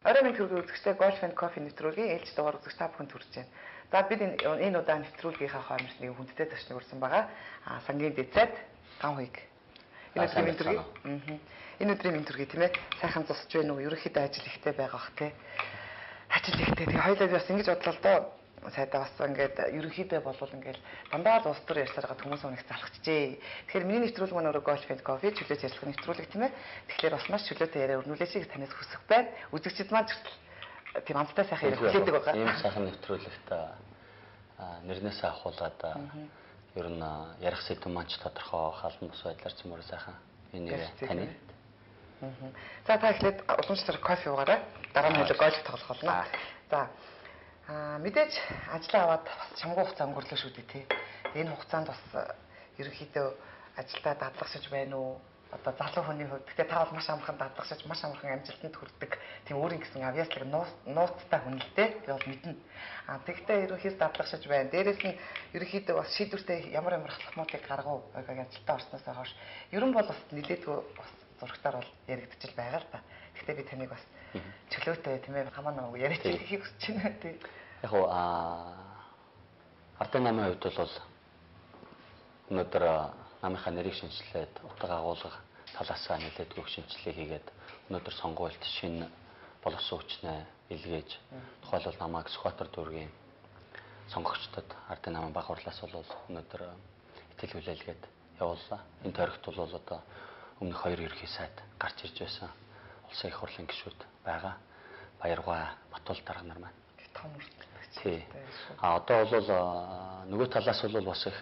Орой минь төргийн үзэгчтэй Golf and Coffee нэвтрүүлгийн ээлж дугаар үзэгч та бүхэнд хүрч байна. За бид энэ удаа нэвтрүүлгийнхаа хооронд нэг хүндтэй зочныг урьсан байгаа. Сангийн дэцэд ган хуйг. Энэ өдрийн минь төргий тийм ээ. Сайхан зусж байна уу? Ерөнхийдөө ажил ихтэй байгаа бах тий. Ажил ихтэй. Тэгээ хоёулаа би бас ингэж бодлоо л доо. Сайдаа бас ингээд ерөнхийдөө болвол ингээд дандаа л улс төр ярьсаар байгаа хүмүүс өнөх залхчихжээ. Тэгэхээр миний нэвтрүүлэг маань өөрөө Golf and Coffee чөлөөт ярилцлага нэвтрүүлэг тийм ээ. Тэгэхээр бас маш чөлөөтэй яриа өрнүүлээсийг танаас хүсэх байна. Үзэгчид маань тийм амттай сайхан яриа хүлээдэг байгаа. Ийм сайхан нэвтрүүлэгт нэрнээсээ ахуулаад ер нь ярих сэдв маань ч тодорхой халуун бус байдлаар цөмөр сайхан энэ таны. За та эхлээд уламжлалт кофе уугаарай. Дараа нь хэлээ гольф тоглох болно. За мэдээж ажиллаа аваад бас чамгүй хугацаа өнгөрлөө шүү дээ тий. Энэ хугацаанд бас ерөнхийдөө ажилдаа дадлгашиж байна уу? Одоо залуу хүний хувьд гэхдээ та бол маш амархан дадлгашиж маш амархан амжилтанд хүрдэг тийм өөрийн гэсэн авьяаслаг нууцтай хүн л дээ. Би бол мэднэ. Тэгвэл ерөнхийдөө дадлгашиж байна. Дээрээс нь ерөнхийдөө бас шийдвэртэй ямар алхмуудыг гаргав ажилдаа орсноос хойш. Ер нь бол бас нилээдгүй бас зурагтаар бол яригдчихл байгаа л да. Гэхдээ би таныг бас чөлөөтэй тийм ээ хамаа нэг яриач хийхийг хүсэж байна тий. Яг уу ардын намын хувьд бол өнөөдөр намынхаа нэрийг шинжилээд утга агуулга талаасаа нэлээд бүх шинжилгээ хийгээд өнөөдөр сонгуульд шинэ боловсон хүчнээ илгээж тухайлбал намайг Сүхбаатар дүүргийн сонгогчдод ардын намын баг хурлаас бол өнөөдөр итгэл хүлээлгээд явууллаа. Энэ тойрогт бол одоо өмнөх 2 ерхий сайд гарч ирж байсан улсын их хурлын гишүүд байгаа. Баяргаа Батул дарга нар маань. Том үрдэгч. Тий. Одоо бол нөгөө талаас бол бас их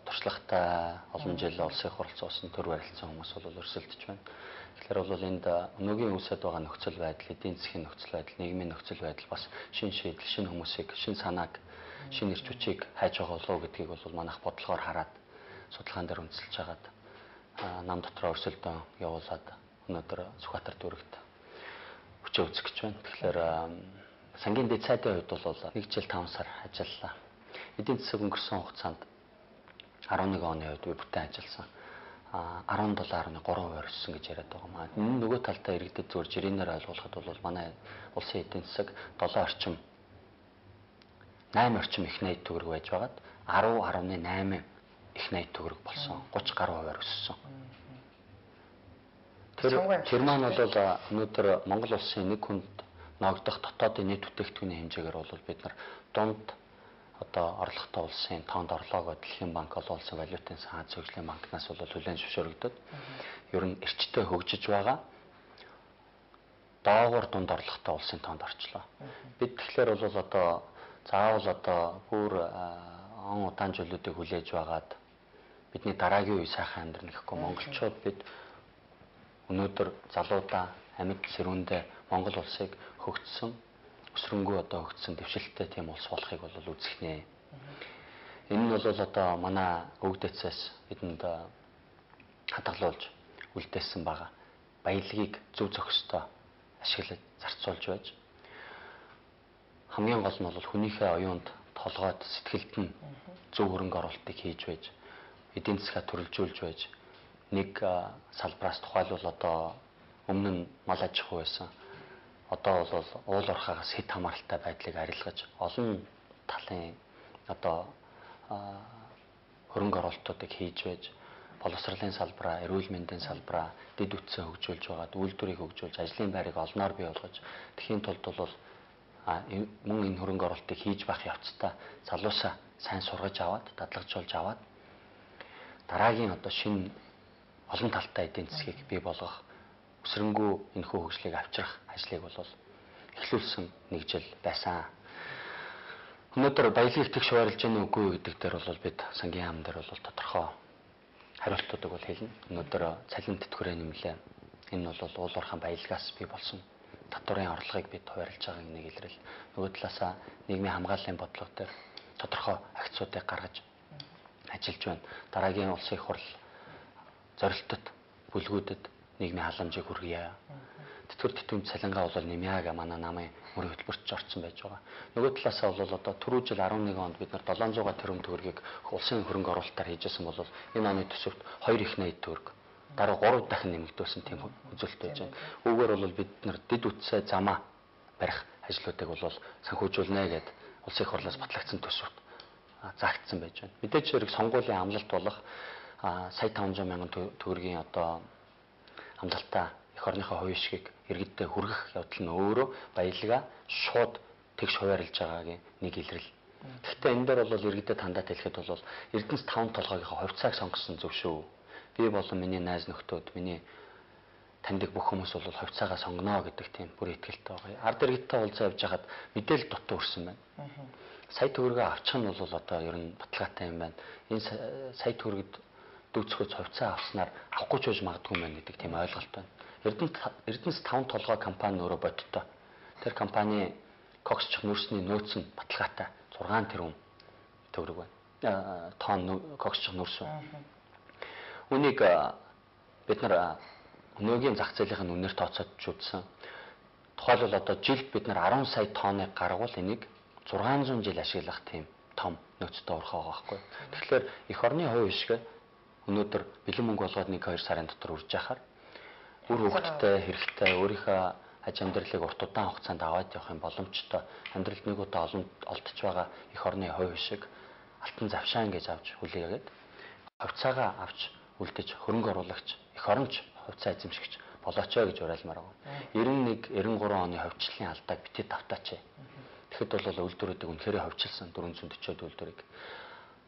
туршлагатай олон жил улсын их хурлын усан төр барилцсан хүмүүс бол өрсөлдөж байна. Тэгэхээр бол энд өнөөгийн үсэд байгаа нөхцөл байдал, эдийн засгийн нөхцөл байдал, нийгмийн нөхцөл байдал бас шин шийдэл, шин хүмүүсийг, шин санааг, шин эрч хүчийг хайж байгаа болов гэдгийг бол манайх бодлогоор хараад судалгаан дээр үндэслэж хагаад нам дотроо өрсөлдөөн явуулаад өнөөдөр Сүхбаатар дүүрэгт хүчээ үзэх гэж байна. Тэгэхээр сангийн дэд сайдын хувьд бол 1 жил 5 сар ажиллалаа. Эдийн засаг өнгөрсөн хугацаанд 11 оны хувьд би бүтээн ажилласан. 17.3% өссөн гэж яриад байгаа маа. Энэ нөгөө талдаа иргэдэд зөвөр жирийнээр ойлгуулахад бол манай улсын эдийн засаг 8 орчим их найд төгрөг байж байгаад 10.8 их найд төгрөг болсон. 30 гаруй хувиар өссөн. Тэр маань бол өнөөдөр Монгол улсын нэг хүнд ногдох дотоодын нийт бүтээгдэхүүний хэмжээгээр бол бид нар дунд одоо орлоготой улсын тоонд орлогоо Дэлхийн банк, олон улсын валютын сан, Аз хөгжлийн банкнаас бол хүлээн зөвшөөрөгдөд ер нь эрчтэй хөгжиж байгаа. Доогуур дунд орлоготой улсын тоонд орчлоо. Бид тэгэхээр бол одоо заавал одоо бүр он удаан жилүүдийг хүлээж байгаад бидний дараагийн үе сайхан амьдрах гэхгүй монголчууд бид өнөөдөр залуудаа амьд сэрүүндээ Монгол улсыг хөгжсөн өсрөнгөө одоо хөгжсөн дэвшилттэй тийм улс болохыг бол үзэх нэ. Энэ нь бол одоо манай өвгдөөцөөс бидэнд хадгалуулж үлдээсэн байгаа. Баялагийг зөв зохистой ашиглаж зарцуулж байж хамгийн гол нь бол хүнийхээ оюунд толгойд сэтгэлд нь зөв хөрөнгө оруулалтыг хийж байж эдийн засгаа төрөлжүүлж байж нэг салбараас тухайлбал одоо өмнө нь мал аж ахуй байсан. Одоо бол уул уурхаагаас хэд хамааралтай байдлыг арилгаж олон талын одоо хөрөнгө оруулалтуудыг хийж байж боловсролын салбараа, эрүүл мэндийн салбараа дэд үтсээ хөгжүүлж байгаад үйлдвэрийг хөгжүүлж ажлын байрыг олноор бий болгож тэхийн тулд бол мөн энэ хөрөнгө оруулалтыг хийж байх явцдаа залуусаа сайн сургаж аваад, дадлагжуулж аваад дараагийн одоо шинэ олон талтай эдийн засгийг бий болгох өсрөнгөө энэхүү хөгжлийг авчрах ажлыг бол эхлүүлсэн нэг жил байсан. Өнөөдөр баялагийг тэгш хуваарлаж яах үгүй гэдэг дээр бол бид сангийн яам дээр бол тодорхой хариултуудыг бол хэлнэ. Өнөөдөр цалин тэтгэврээ нэмлээ. Энэ бол уул уурхайн баялагаас бий болсон татварын орлогыг бид хуваарлаж байгааг нэг илрэл. Нөгөө талаасаа нийгмийн хамгааллын бодлого дээр тодорхой акцуудыг гаргаж ажиллаж байна. Дараагийн улсын их хурл зорилтод бүлгүүдэд нийгмийн халамжийг хүргье. Тэтгэвэр тэтгэмж цалингаа бол нэмье гэ манай намын мөрийн хөтөлбөрт орсон байж байгаа. Нөгөө талаасаа бол одоо түрүү жил 11 онд бид нар 700 тэрбум төгрөгийг улсын хөрөнгө оруулалтаар хийжсэн бол энэ оны төсөвт 2 их найд төгрөг дараа 3 дахин нэмэгдүүлсэн тийм үзүүлэлт байж байна. Үүгээр бол бид нар дэд үтсээ замаа барих ажлуудыг бол санхүүжүүлнэ гэд улсын их хурлаас батлагдсан төсөвт заагдсан байж байна. Мэдээж хэрэг сонгуулийн амлалт болох сая 500 мянган төгрөгийн одоо амлалтаа эх орныхоо хувийн шигийг иргэддээ хүргэх явдал нь өөрөө баялгаа шууд тэгш хуваарлаж байгаагийн нэг илрэл. Гэхдээ энэ дээр бол иргэдэд хандаад хэлэхэд бол Эрдэнэс 5 толгойгийнхоо хувьцааг сонгосон зөв шүү. Би болон миний найз нөхдүүд, миний таньдаг бүх хүмүүс бол хувьцаагаа сонгоно гэдэг тийм бүр итгэлтэй байгаа. Ард иргэдтэй уулзаа явж хахад мэдээлэл дутуу өрсөн байна. Сая төгрөгөө авчих нь бол одоо ер нь баталгаатай юм байна. Энэ сая төгрөгөд дүүцхөж хувьцаа авснаар авахгүй ч байж магадгүй юм байна гэдэг тийм ойлголт байна. Эрдэнэс 5 толгой компани өөрөө бодтой. Тэр компани Коксчих нүрсний нөөц нь баталгаатай 6 тэрбум төгрөг байна. Тонн Коксчих нүрс байна. Үнийг бид нар өнөөгийн зах зээлийн үнээр тооцоод үзсэн. Тухайлбал одоо жилд бид нар 10 сая тонныг гаргавал энийг 600 жил ашиглах тийм том нөөцтэй урах байгаа байхгүй. Тэгэхээр эх орны хувь шиг өнөөдөр бэлэн мөнгө болгоод 1-2 сарын дотор үрж яхаар үр хөвгттэй хэрэгтэй өөрийнхөө аж амьдралыг урт удаан хугацаанд аваад явахын боломжтой амьдралд нэг удаа олдож байгаа эх орны хувь шиг алтан завшаан гэж авч хүлээгээд хувьцаагаа авч үлдэж хөрөнгө оруулагч эх оронч хувьцаа эзэмшигч болооч гэж уриалмаар байна. 91 93 оны хувьчлалын алдааг битээ давтаач. Тэгэхэд бол үйлдвэрүүдийг үнэхээр хувьчилсан 440-од үйлдвэрийг.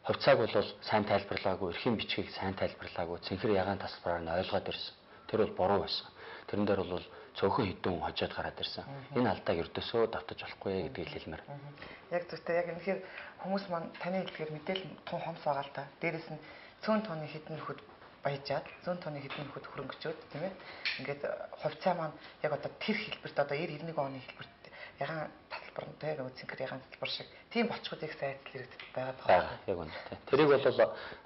Хувьцааг бол сайн тайлбарлаагүй, эрхийн бичгийг сайн тайлбарлаагүй, цэнхэр ягаан тасалбараар нь ойлгоод ирсэн. Тэр бол буруу байсан. Тэрэн дээр бол цөөхөн хідэн хожоод гараад ирсэн. Энэ алдааг ердөөсөө давтаж болохгүй гэдгийг хэлмээр. Яг зөвхөн яг үнэхээр хүмүүс маань таны хэлдгээр мэдээлэл тун хомс байгаа л да. Дээрээс нь цөөн тонны хідэн нөхөд баяжаад 100 тонны хідэн нөхөд хөрөнгөчөөд тийм ээ. Ингээд хувьцаа маань яг одоо тэр хэлбэрт одоо 91 оны хэлбэрт ягаан тасалбартай нөгөө цэнхэр ягаан тасалбар шиг тийм болцгоодыг сайдл иргэдэд байгаад байгаа. Яг үнэ тийм. Тэрийг бол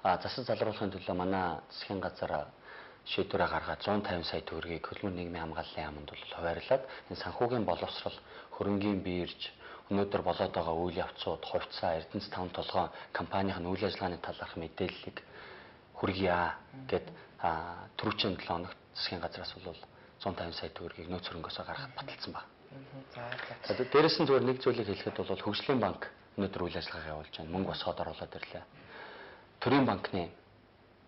засаг залруулахын төлөө манай засгийн газар шийдвэрээ гаргаад 150 сая төгрөгийг хөлбөмбөг нийгмийн хамгааллын яамд бол хуваарлаад энэ санхүүгийн боловсрал, хөрөнгийн бирж, өнөөдөр болоод байгаа үйл явцууд, хувьцаа, Эрдэнэс 5 толгой компанийн үйл ажиллагааны талаарх мэдээллийг хүргье гэд түрүүчийн 7 хоногт засгийн газраас бол 150 сая төгрөгийг нөөц хөрөнгөөсөө гаргахад баталсан байна. За дээрээс нь зөвхөн нэг зүйлийг хэлэхэд бол хөгжлийн банк өнөөдөр үйл ажиллагаа явуулж байна. Мөнгө босгоод оруулаад ирлээ. Төрийн банкны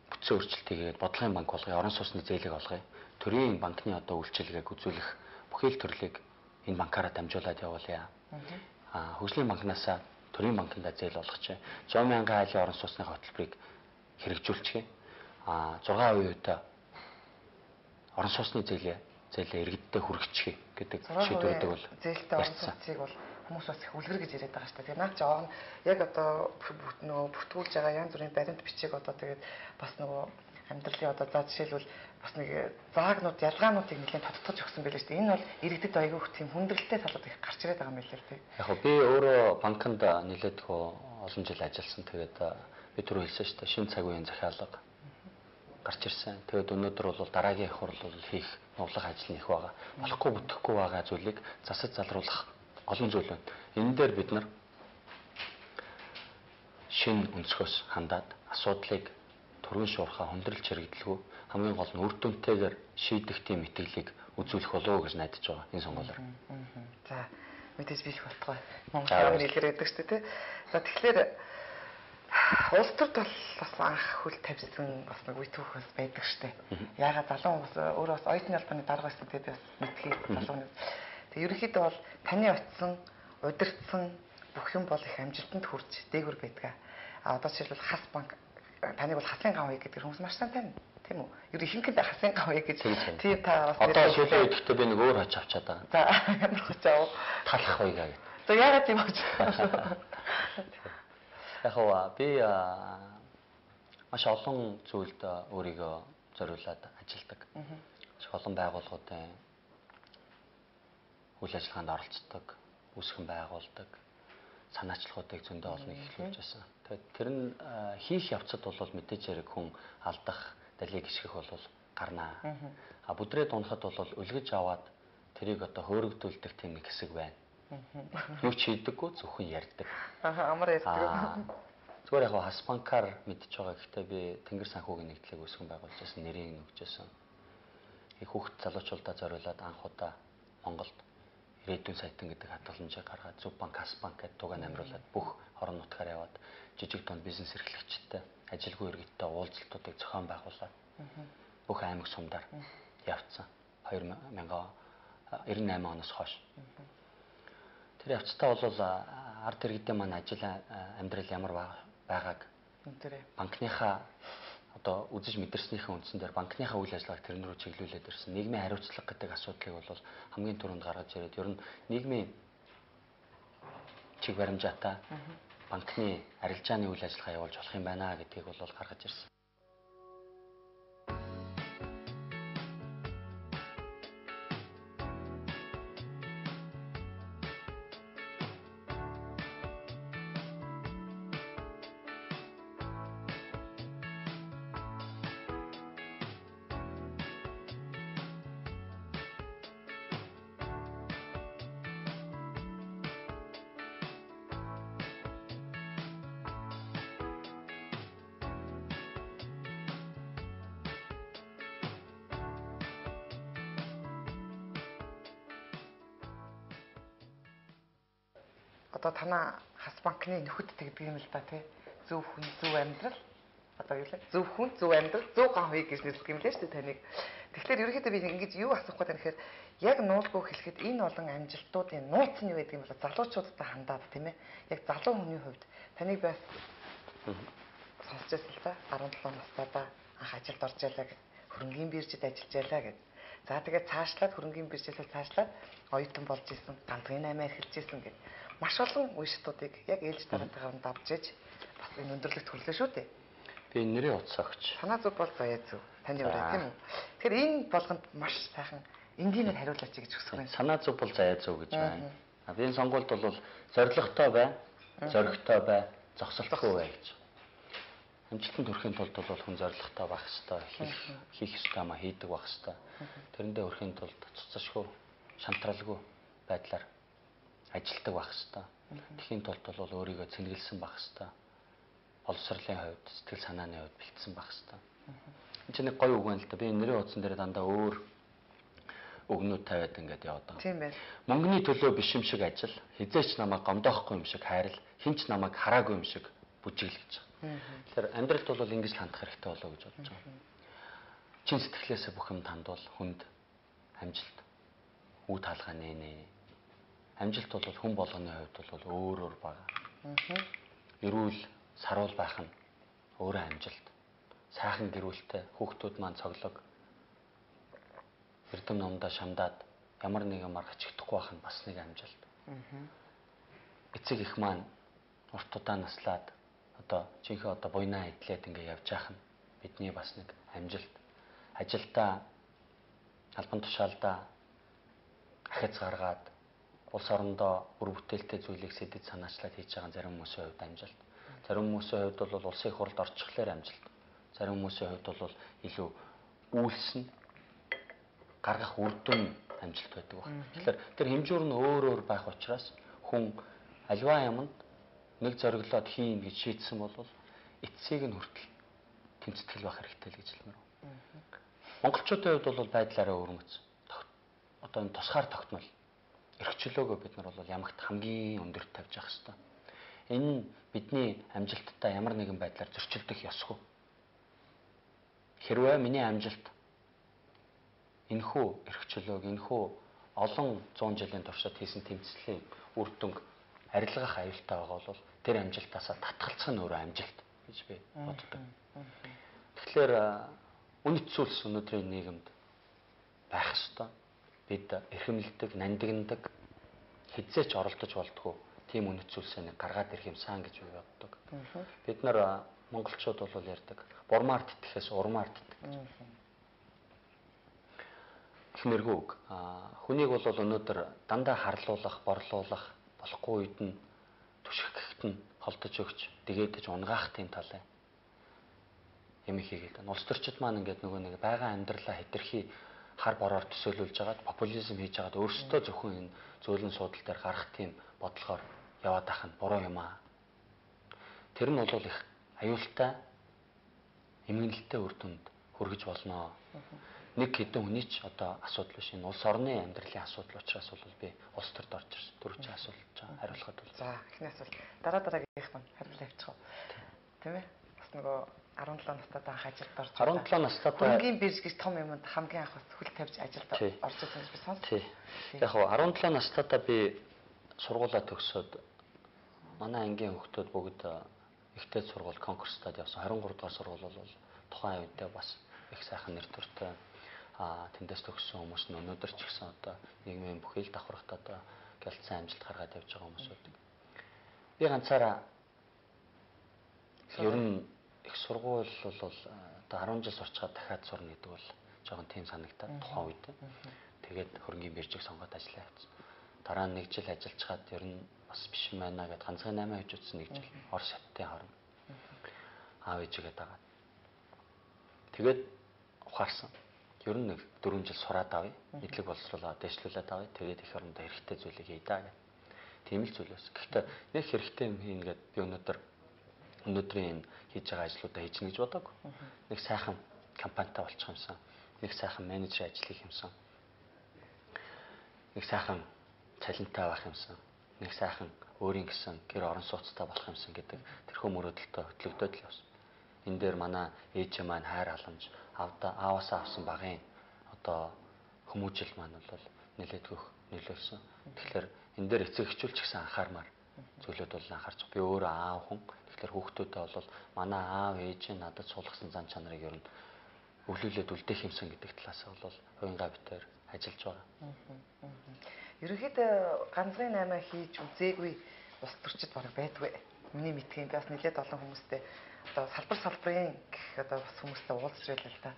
бүтцийн өөрчлөлтийг бодлогын банк болгоё, орон сууцны зээлийг олгоё. Төрийн банкны одоо үйлчилгээг үзүүлэх бүхэл төрлийг энэ банкаараа дамжуулаад явуулъя. Хөгжлийн банкнаас төрийн банкнда зээл олгоч. 100 мянган айлын орон сууцны хөтөлбөрийг хэрэгжүүлчихье. 6% орон сууцны зээлээ иргэддээ хүргэчихье гэдэг шийдвэрүүд бол зээлтэй орон сууцыг бол хүмүүс бас их үлгэр гэж яриад байгаа шүү дээ. Тэгээ наад чи оон яг одоо нөгөө бүртгүүлж байгаа янз бүрийн баримт бичиг одоо тэгээд бас нөгөө амьдралын одоо за жишээлбэл бас нэг заагнууд ялгаануудыг нэлээд тодтогч өгсөн байлээ шүү дээ. Энэ бол иргэдэд аягүй тийм хүндрэлтэй талууд их гарч ирээд байгаа юм билээ тий. Яг би өөрөө банкнд нэлээд олон жил ажилласан. Тэгээд би түрүү хэлсэн шүү дээ. Шинэ цаг үеийн захиалга гарч ирсэн. Тэгээд өнөөдөр бол дараагийн их хурл бол хийх нуглах ажил их байгаа. Болохгүй бүтэхгүй байгаа зүйлийг засаж залруулах олон зүйл байна. Энэ дээр бид нар шинэ өнцгөөс хандаад асуудлыг түргэн шуурхаа хүндрэлж хэрэгдлгүй хамгийн гол нь үр дүнтэйгээр шийдэх тийм итгэлийг үзүүлэх болов гэж найдаж байгаа энэ сонгуулиар. За мэдээж би их болтгой. Монголын хэлээр гэдэг шүү дээ. За тэгэхээр улс төрд бол бас анх хөл тавьсан бас нэг үе түүхс байдаг штэ. Яагаад залуу хүмүүс өөрөө бас оюутны албаны дарга байсан гэдэг би бас мэдхий залууны. Тэг ерөнхийдөө бол таны очисон, удирдсан бүх юм бол их амжилтанд хүрч дээгүр байдгаа. Одоо жишээлбэл хас банк таныг бол хасын гав гэдэг хүмүүс маш сайн тань. Тийм үү? Ер ихэнхдээ хасын гав гэж тийм та бас одоо сүүлийн үедээ би нэг өөр хач авчаад байгаа. За ямар хач аав? Талах хоёгаа гэж. За яагаад тийм болж байгаа? Яг би маш олон зүйлд өөрийгөө зориулаад ажилладаг. Маш олон байгууллагуудын үйл ажиллагаанд оролцдог, үүсгэн байгуулдаг, санаачлагуудыг зөндөө олныг эхлүүлж байсан. Тэгээд тэр нь хийх явцад бол мэдээж хэрэг хүн алдах, далийг гიშгэх бол гарнаа. Бүдрээд унахад бол үлгэж аваад тэрийг одоо хөөрөгдүүлдэг тийм нэг хэсэг байна. Юу ч хийдэггүй зөвхөн ярьдаг. Амар ярьдаг. Зүгээр яг хас банкар мэдж байгаа. Гэхдээ би Тэнгэр санхүүгийн нэгдлийг үүсгэн байгуулж байсан, нэрийг нөгжсэн. Их хүүхд залуучуудаа зориулаад анх удаа Монголд ирээдүйн саятан гэдэг хадгаламжийг гаргаад Зөв банк, Хас банк гэдэг дугаан амируулад бүх орон нутгаар яваад жижиг дунд бизнес эрхлэгчтэй, ажилгүй иргэдтэй уулзалтуудыг зохион байгуулад бүх аймаг сумдаар явцсан. 2098 оноос хойш. Тэр явцтай бол ард иргэдийн маань ажил амьдрал ямар байгааг банкныхаа одоо үзэж мэдэрснийхээ үндсэн дээр банкныхаа үйл ажиллагааг тэрэн рүү чиглүүлээд ирсэн. Нийгмийн хариуцлага гэдэг асуудлыг бол хамгийн түрүүнд гаргаж ирээд ер нь нийгмийн чиг баримжаатай банкны арилжааны үйл ажиллагаа явуулж болох юм байна гэдгийг бол гаргаж ирсэн. Одоо танаа Хас банкны нөхөд тэгдэг юм л да тий. Зөв хүн, зөв амьдрал. Одоо юу лээ? Зөв хүн, зөв амьдрал, зөв ган хувийг гэж нэрлэх юм лээ шүү дээ таныг. Тэгэхээр ерөнхийдөө би ингэж юу асуух гээд байна гэхээр яг нуулгүй хэлэхэд энэ олон амжилтуудын нууц нь юу гэдэг юм бол залуучуудтай хандаад тийм ээ. Яг залуу хүний хувьд таныг бас сонсч байсан л да. 17 настайдаа анх ажилд орж ялаа гэж. Хөрөнгөний биржид ажиллаж ялаа гэж. За тэгээд цаашлаад хөрөнгөний биржээс цаашлаад оюутан болж исэн, галзгын 8 эхэлж исэн гэж. Маш олон үештүүдийг яг ээлж тараатайгаар давж иж бас энэ өндөрлөгт хүрлээ шүү дээ. Би нэрийн утас огч. Санаа зөв бол заяа зөв. Таны үрээ тийм үү? Тэгэхээр энэ болгонд маш сайхан энгийнээр хариулаач гэж хүсэх байна. Санаа зөв бол заяа зөв гэж байна. Би энэ сонгуульд бол зоригтой бай, зоригтой бай, зогсолтгүй бай гэж. Амжилтанд хүрэхин тулд бол хүн зоригтой байх хэрэгтэй, хийх ёстой юм а хийдэг байх хэрэгтэй. Тэрэндээ хүрэхин тулд цуцшгүй, шантралгүй байдлаар ажилтдаг байх хэрэгтэй. Тэхийн тулд бол өөрийгөө цэнгэлсэн байх хэрэгтэй. Боловсролын хувьд, сэтгэл санааны хувьд бэлдсэн байх хэрэгтэй. Энд чинь нэг гоё үг байна л да. Би нэрийн утсан дээр дандаа өөр өгнүүд тавиад ингээд яваад байгаа. Тийм байна. Мөнгөний төлөө биш юм шиг ажил, хизээч намайг гомдоохгүй юм шиг хайрал, хинч намайг хараагүй юм шиг бүжигл гэж. Тэгэхээр амьдралд бол ингэж л хандах хэрэгтэй болоо гэж бодож байгаа. Чин сэтгэлээсээ бүх юм тандвал хүнд амжилт үе таалгаа нэ. Амжилт бол хүн болгоны хувьд бол өөр бага. Эрүүл саруул байх нь өөрөө амжилт. Сайхан гэрүүлтэй хүүхдүүд маань цоглог эрдэм номдоо шамдаад ямар нэгэн мар хачигдахгүй байх нь бас нэг амжилт. Эцэг их маань урт удаан наслаад одоо жинхэнэ одоо буйнаа идлээд ингээ явж яах нь бидний бас нэг амжилт. Ажилдаа албан тушаалдаа ахиц гаргаад улс орондоо үр бүтээлтэй зүйлийг сэдэд санаачлаад хийж байгаа зарим хүмүүсийн хувьд амжилт. Зарим хүмүүсийн хувьд бол улсын их хурлд орчихлоор амжилт. Зарим хүмүүсийн хувьд бол илүү үйлсэн гаргах үр дүн амжилт байдаг байна. Тэгэхээр тэр хэмжүүр нь өөр байх учраас хүн аливаа юмд нэг зориглоод хийн гэж шийдсэн бол эцсийг нь хүртэл тэмцэтгэл байх хэрэгтэй л гэж хэлмээр байна. Монголчуудын хувьд бол байдлаараа өөрмөц. Одоо энэ тусгаар тогтмол эрхчлөөгөө бид нар бол ямагт хамгийн өндөрт тавьж явах хэрэгтэй. Энэ нь бидний амжилттай ямар нэгэн байдлаар зөрчилдөх ёсгүй. Хэрвээ миний амжилт энэхүү эрхчлөөг энэхүү олон 100 жилийн туршид хийсэн тэмцлийн үр дүнг арилгах аюултай байгаа бол тэр амжилтаасаа татгалзах нь өөрөө амжилт гэж би боддог. Тэгэхээр үнэт зүйлс өнөөдрийн нийгэмд байх ёстой. Бид эрхэмлдэг, нандиндаг хизээч оролдож болдгоо тийм үнэт зүйлсээ гаргаад ирэх юмсан гэж би боддог. Бид нар монголчууд бол ярьдаг бурмаар тэтгэхээс урмаар тэтгэх. Эхмэргүй үг. Хүнийг бол өнөөдөр дандаа харлуулах, борлуулах болохгүй үед нь түших гэхт нь холдож өгч, дэгээдэж унгаах тийм талай юм хийгээд байна. Улс төрчид маань ингээд нөгөө нэг байгаа амьдралаа хэтэрхий хар бороор төсөөлүүлж хагаад популизм хийж хагаад өөрсдөө зөвхөн энэ зөөлөн суудал дээр гарах тийм бодлогоор яваад ах нь буруу юм аа. Тэр нь бол их аюултай эмгэнэлтэй үр дүнд хүргэж болно. нэг хэдэн хүний ч одоо асуудал биш. Энэ улс орны амьдралын асуудал учраас бол би улс төрд орж ирсэн. Дөрвөн асуулт хариулахад бол. За эхний асуулт. Дараагийнх нь хариулт авчих. Тийм ээ. Бас нөгөө 17 настайд анх ажилд орж 17 настайд хөрөнгөний бирж гэж том юмд хамгийн анх бас хөл тавьж ажилд орж ирсэн гэж би сонссон. Тий. Яг нь 17 настайдаа би сургуулаа төгсөөд манай ангийн хүүхдүүд бүгд ихтэй сургууль конкурстад явсан. 23 дугаар сургууль бол тухайн үедээ бас их сайхан нэр төртэй тэндээс төгссөн хүмүүс нь өнөөдөр ч гэсэн одоо нийгмийн бүхий л давхархад одоо гялцсан амжилт гаргаад явж байгаа хүмүүс байдаг. Би ганцаараа ер нь их сургууль бол одоо 10 жил сурчаад дахиад сурна гэдэг бол жоохон тийм санагтаад тухайн үед. Тэгээд хөрөнгөний биржийг сонгоод ажиллаа явуулсан. Дараа нь 1 жил ажиллаж чад ер нь бас биш юм байна гэд ганцхан 8 хийж утсан 1 жил ор шаттын хорон. Аав ээжигээ дагаад. Тэгээд ухаарсан. Ер нь 4 жил сураад авъя. Нийтлэг боловсруулаад дэвшлүүлээд авъя. Тэгээд их орондоо хэрэгтэй зүйлийг хийе даа гэх. Тийм л зүйл байсан. Гэхдээ нэг хэрэгтэй юм хийн гэд би өнөөдрийн хийж байгаа ажлуудаа хийж гэж бодоагүй. Нэг сайхан компанитай болчих юмсан. Нэг сайхан менежер ажил хийх юмсан. Нэг сайхан цалинтай байх юмсан. Нэг сайхан өөрийн гэсэн гэр орон сууцтай болох юмсан гэдэг тэрхүү мөрөөдөлтөд хөтлөгдөд л явсан. Энэ дээр манай ээж маань хайр халамж ааваасаа авсан багын одоо хүмүүжил маань бол нэлээдгүйх нөлөөлсөн. Тэгэхээр энэ дээр эцэг эхчүүл ч гэсэн анхаармаар зүйлүүд бол анхаарч. Би өөрөө аав хүн. Тэгэхээр хүүхдүүдээ бол манай аав ээж надад суулгасан зан чанарыг ер нь өвлүүлээд үлдээх юмсан гэдэг талаас бол хувингаа битээр ажиллаж байгаа. Ерөнхийдөө ганцхан 8 хийж үзээгүй ус төрчид бараг байдгүй. Миний мэдхийн бас нэлээд олон хүмүүстэй одоо салбарын одоо бас хүмүүстэй уулзж байлаа л та.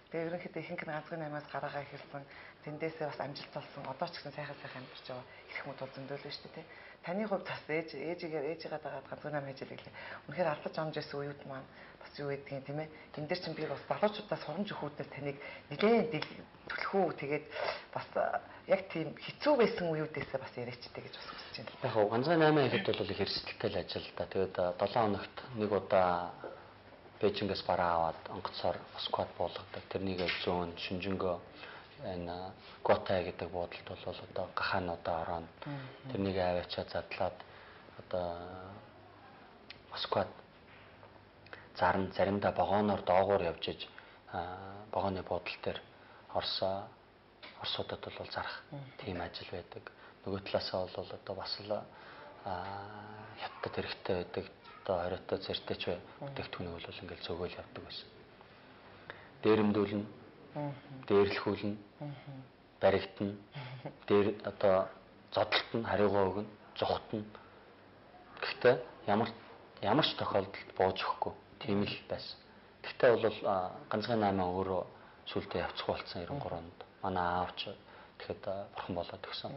Тэгээ ерөнхийдөө ихэнх нь ганцхан 8-аас гараагаа ихэлсэн тэндээсээ бас амжилт олсон одоо ч гэсэн сайхан амьдарч байгаа их хүмүүс бол зөндөл шүү дээ. Таны хувьд бас ээжигээ дагаад ганцхан 8 хийж илээ. Үнэхээр алдаж амж байсан үеуд маань бас юу гэдгийг тийм ээ. Энд дээр чинь би бас залуучуудаас сурамж өгөхүүднээс таныг нэлээд төлхөө тэгээд бас яг тийм хэцүү байсан үеүдээсээ бас яриачтэй гэж бас хүсэж байна. Яг гоо ганцхан 8 ихэд бол их эрсдэлтэй л ажил да. Тэгээд 7 хоногт нэг удаа Бээжингээс бараа аваад онгоцоор скват буулгадаг. Тэрнийг зөөн шинжэнгөө энэ готай гэдэг буудалд бол одоо гахаануудаа ороод тэрнийг аваачаа задлаад одоо скват заримдаа вагоноор доогуур явж иж вагоны буудал дээр орсуудад бол зарах тийм ажил байдаг. Нөгөө талаасаа бол одоо бас л хятад хэрэгтэй байдаг. Одоо хориотой зэртэйч бүтээгдэхүүнийг бол ингээл зөөгөл явдаг байсан. Дээрэмдүүлнэ, дээрлэхүүлнэ, баригдана, дээр одоо зодтолтно, хариугаа өгнө, зүхтна. Гэхдээ ямар ч тохиолдолд бууж өгөхгүй тийм л байсан. Гэхдээ бол ганцхан 8 өөрөө сүлдээ явцгүй болсон 93 онд. Манай аавч тэгэхэд бурхан болоод өгсөн.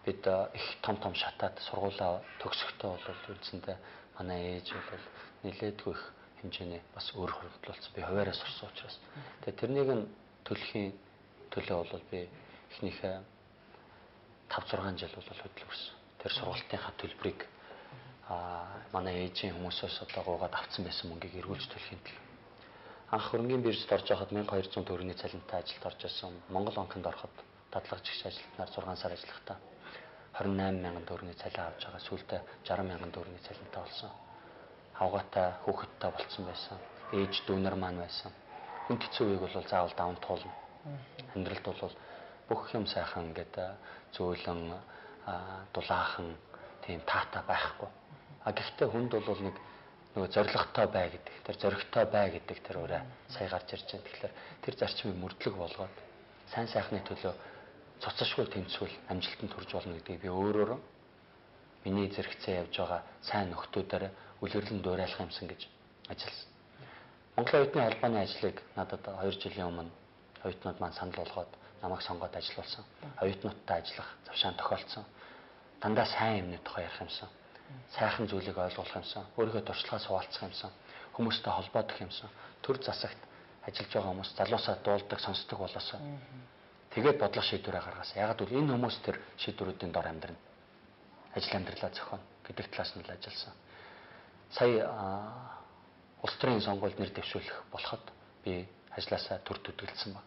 Бид их том шатаад сургуулаа төгсөхдөө бол үндсэндээ манай ээж бол нэлээдгүй их хэмжээний бас өөр хөргөдлөлцсөн. Би хуваараа сурсан учраас. Тэгээ тэрнийг нь төлөхийн төлөө бол би эхнийхээ 5-6 жил бол хөдөлгөрсөн. Тэр сургалтынхаа төлбөрийг манай ээжийн хүмүүсээс одоо гуугаад авсан байсан мөнгийг эргүүлж төлөхийн төлөө. Анх хөрөнгөний биржид орж байхад 1200 төгрөгийн цалинтай ажилд орж байсан. Монгол банкнд ороход дадлагжигч ажилтнаар 6 сар ажиллахдаа 28,000 төгрөгийн цалин авч байгаа. Сүүлдээ 60,000 төгрөгийн цалинтай болсон. Хавгаатай хүүхэдтэй болсон байсан. Ээж дүүнер маань байсан. Хүнд хэцүү үеиг бол заавал даван туулна. Амьдралд бол бүх юм сайхан ингээд зөөлөн дулаахан тийм таатай байхгүй. Гэхдээ хүнд бол нэг нөгөө зоригтой бай гэдэг. Тэр зоригтой бай гэдэг тэр өөрөө сая гарч ирж байгаа. Тэгэхээр тэр зарчмыг мөрдлөг болгоод сайн сайхны төлөө цоцошгүй тэмцвэл амжилтанд хүрч болно гэдгийг би өөрөөрөө миний зэрэгцээ явж байгаа сайн нөхдүүдээр үлгэрлэн дуурайлах юмсан гэж ажилласан. Монголын оюутны холбооны ажлыг надад 2 жилийн өмнө оюутнууд маань санал болгоод намайг сонгоод ажилуулсан. Оюутнуудтай ажиллах завшаан тохиолдсон. Дандаа сайн юмны тухай ярих юмсан. Сайхан зүйлийг ойлгуулах юмсан. Өөрийнхөө туршлагаас хуваалцах юмсан. Хүмүүстэй холбоодох юмсан. Төр засагт ажиллаж байгаа хүмүүс залуусаа дуулдаг, сонсдог болоосоо. Тэгээд бодлого шийдвэрээ гаргасан. Яг гэвэл энэ хүмүүс тэр шийдвэрүүдийн дор амьдрна. Ажил амьдралаа зохионо гэдэг талаас нь л ажилласан. Сая улс төрийн сонгуульд нэр дэвшүүлэх болоход би ажилласаа төр төдөлсөн баг.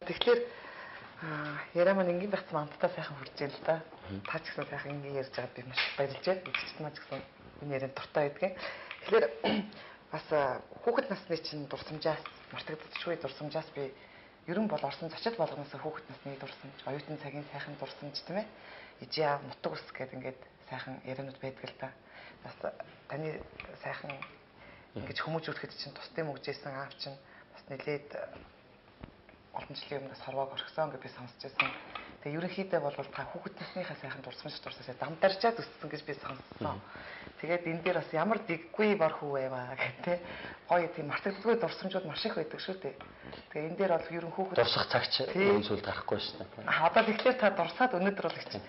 Тэгэхээр яриа маань ингийн бацсан амттай сайхан хүрж байна л да. Та ч гэсэн сайхан ингийн ярьж байгаад би маш баярлж байна. Үзэгчд маань ч гэсэн энэ ярианд дуртай байдгийн. Тэгэхээр бас хүүхэд насны чинь дурсамжаас мартагдчихгүй дурсамжаас би ерөн бол орсон зочид болгоноос хүүхэд насны дурсамж, оюутан цагийн сайхан дурсамж тийм ээ. Ижи аав нутаг ус гэдэг ингээд сайхан яриануд байдаг л да. Бас таны сайхан ингэж хүмүүжүүлэхэд чинь тусдын мөгжөөсөн аав чинь бас нэлээд олон жилийн өмнөөс хорвоог орхисон гэж би сонсч байсан. Тэгээ ерөнхийдөө бол та хүүхэд насныхаа сайхан дурсамж дурсаасаа дам даржаад өссөн гэж би сонссон. Тэгээд энэ дээр бас ямар диггүй бор хүү байваа гэх тээ. Гоё тийм мартагддаггүй дурсамжууд маш их байдаг шүү дээ. Тэгээ энэ дээр бол ерөн хүүхэд дурсах цагч энэ зүйл гарахгүй шүү дээ. Одоо тэгэхээр та дурсаад өнөөдөр бол их чинь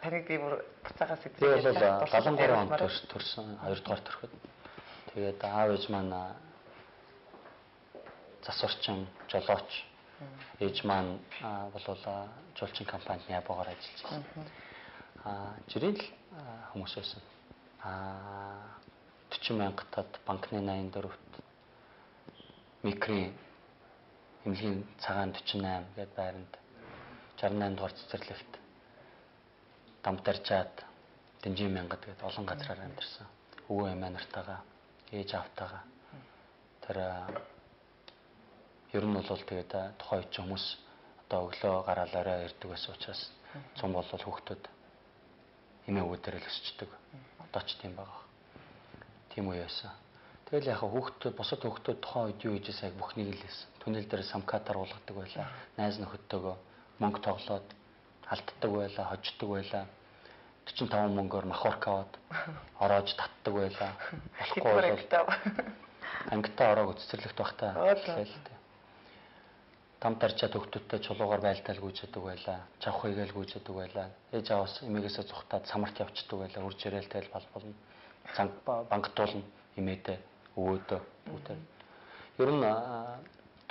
таныг би бүр буцаагаас би бол 73 онд төрсөн 2 дугаар төрөхөд. Тэгээд аав ээж маань засварчин жолооч ээж маань бол жуулчин компанид Ябогаар ажиллаж байсан. Жирийн л хүмүүс байсан. 40 мянгатад банкны 84-т микрийн эмнэлгийн цагаан 48 гэдэг байранд 68 дугаар цэцэрлэгт дамд даржаад Дэнжин мянгад гэдэг олон газраар амьдарсан. Өвөө эмээ нартайгаа, ээж аавтайгаа тэр ер нь бол тэгээд тухайн үед хүмүүс одоо өглөө гараал орой ирдэг байсан учраас цум бол хүүхдүүд эмээ өвөө дээр л өсчдөг. Одоо ч тийм байгаа. Тийм үе байсан. Тэгэл яг хүүхдүүд босод хүүхдүүд тухайн үед юу хийжээс яг бүхнийг л хэлсэн. Түнэл дээр самкатаар уулгадаг байлаа. Найз нөхөдтэйгөө мөнгө тоглоод алддаг байлаа, хождог байлаа. 45 мөнгөөр махорк аваад ороож татдаг байлаа. Болохгүй бол ангитаа ороог цэцэрлэгт багтаа хэлээ л дээ. Там дарчаад хүүхдүүдтэй чулуугаар байлдаал гүйжэдэг байлаа. Чавх хийгээл гүйжэдэг байлаа. Ээж аваас эмээгээсээ зүхтаад самарт явчихдаг байлаа. Үрж ирээл тэгэл балболно. Занг бангтуулна эмээдээ, өвөөдөө бүгдээ. Ер нь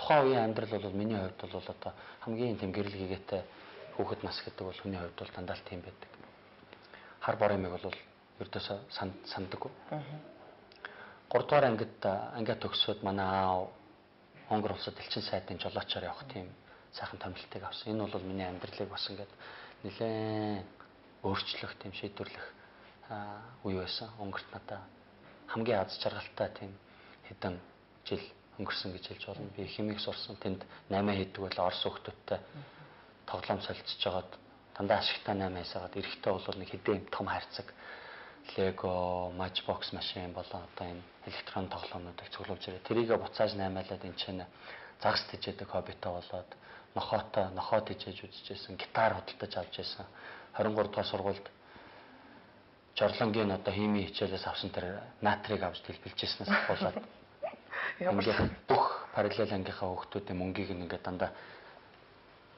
тухайн үеийн амьдрал бол миний хувьд бол одоо хамгийн тийм гэрэл хийгээтэй хүүхэд нас гэдэг бол хүний хувьд бол дандаа л тийм байдаг. Хар бор эмээг бол ердөөсөө сандаггүй. 3 дугаар ангиа төгсөөд манай аав Монгол улсад элчин сайдын жолоочоор явах тийм сайхан томилтыг авсан. Энэ бол миний амьдралыг бас ингээд нэлээд өөрчлөх тийм шийдвэрлэх үе байсан. Өнгөрт надаа хамгийн аз жаргалтай тийм хэдэн жил өнгөрсөн гэж хэлж болно. Би химиг сурсан. Тэнд 8 хийдэг байлаа Орос хүүхдүүдтэй тоглоом солилцож байгаад дандаа ашигтай 8 хийсагаад эрэхтэй бол нэг хэдийн том харьцаг Lego, Matchbox машин болон одоо энэ электрон тоглоомнуудыг цуглуулж ирээ. Тэрийгэ буцааж наймаалаад энэ чинь загас тэжээдэг хоббитой болоод нохоо тэжээж үзчихсэн, гитар худалдаж авч ирсэн. 23 дугаар сургуульд Жорлонгийн одоо химийн хичээлээс авсан тэр натрийг авч дэлбэлжсэнээс болоод ингээд бүх параллел ангийнхаа хүүхдүүдийн мөнгийг ингээд дандаа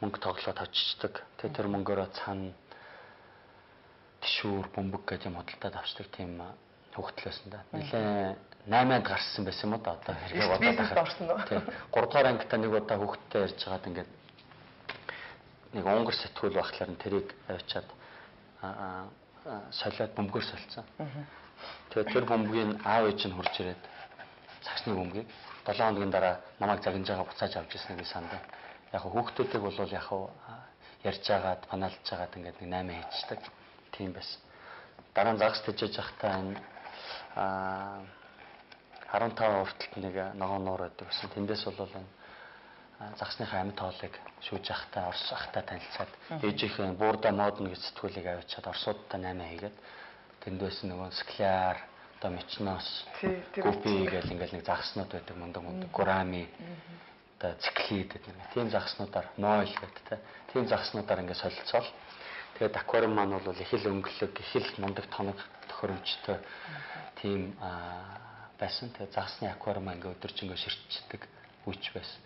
мөнгө тоглоод авчиждаг. Тэр мөнгөөрөө цаана тишүүр, бөмбөг гэдэг юм худалдаад авчдаг тийм хүүхдэл байсан да. Нилээ 8-нд гарсан байсан юм уу да одоо хэрэг бодоод байна. Тийм. 3 дугаар ангитаа нэг удаа хүүхдтэй ярьж байгаад ингээд нэг онгор сэтгүүл багтлаар нь тэрийг авчиад солиод бөмбөгөөр солилцсон. Тэгээд тэр бөмбөгийг аав ээж нь хурж ирээд цагсны бөмбөгийг 7 хоногийн дараа намайг загнаж байгаа буцааж авч ирсэн гэж сандаа. Яг хүүхдүүдийг бол яг ярьж байгаад, паналж байгаад ингээд нэг 8 хийчихдэг. Тийм байсан. Дараа нь загас тэжээж явахдаа энэ 15 хүртэл нэг ногоон нуур байдаг гэсэн. Тэндээс бол энэ загсныхаа амьд хоолыг шүүж явахдаа орс ахтай танилцаад ээжийнхээ буурда модно гэж сэтгүүлийг авчиад орсуудтай 8 хийгээд тэндээс нөгөө скляр, одоо мичнос, гупи гэл ингээл нэг загснууд байдаг мундаг гурами, одоо циклид гэдэг нэг тийм загснуудаар мойл гэдэг тийм загснуудаар ингээд солилцоол Тэгээд аквариум маань бол их л өнгөлөг, их л мундаг тоног тохиромжтой тийм байсан. Тэгээд загсны аквариум ингээ өдөржингөө ширчдэг үуч байсан.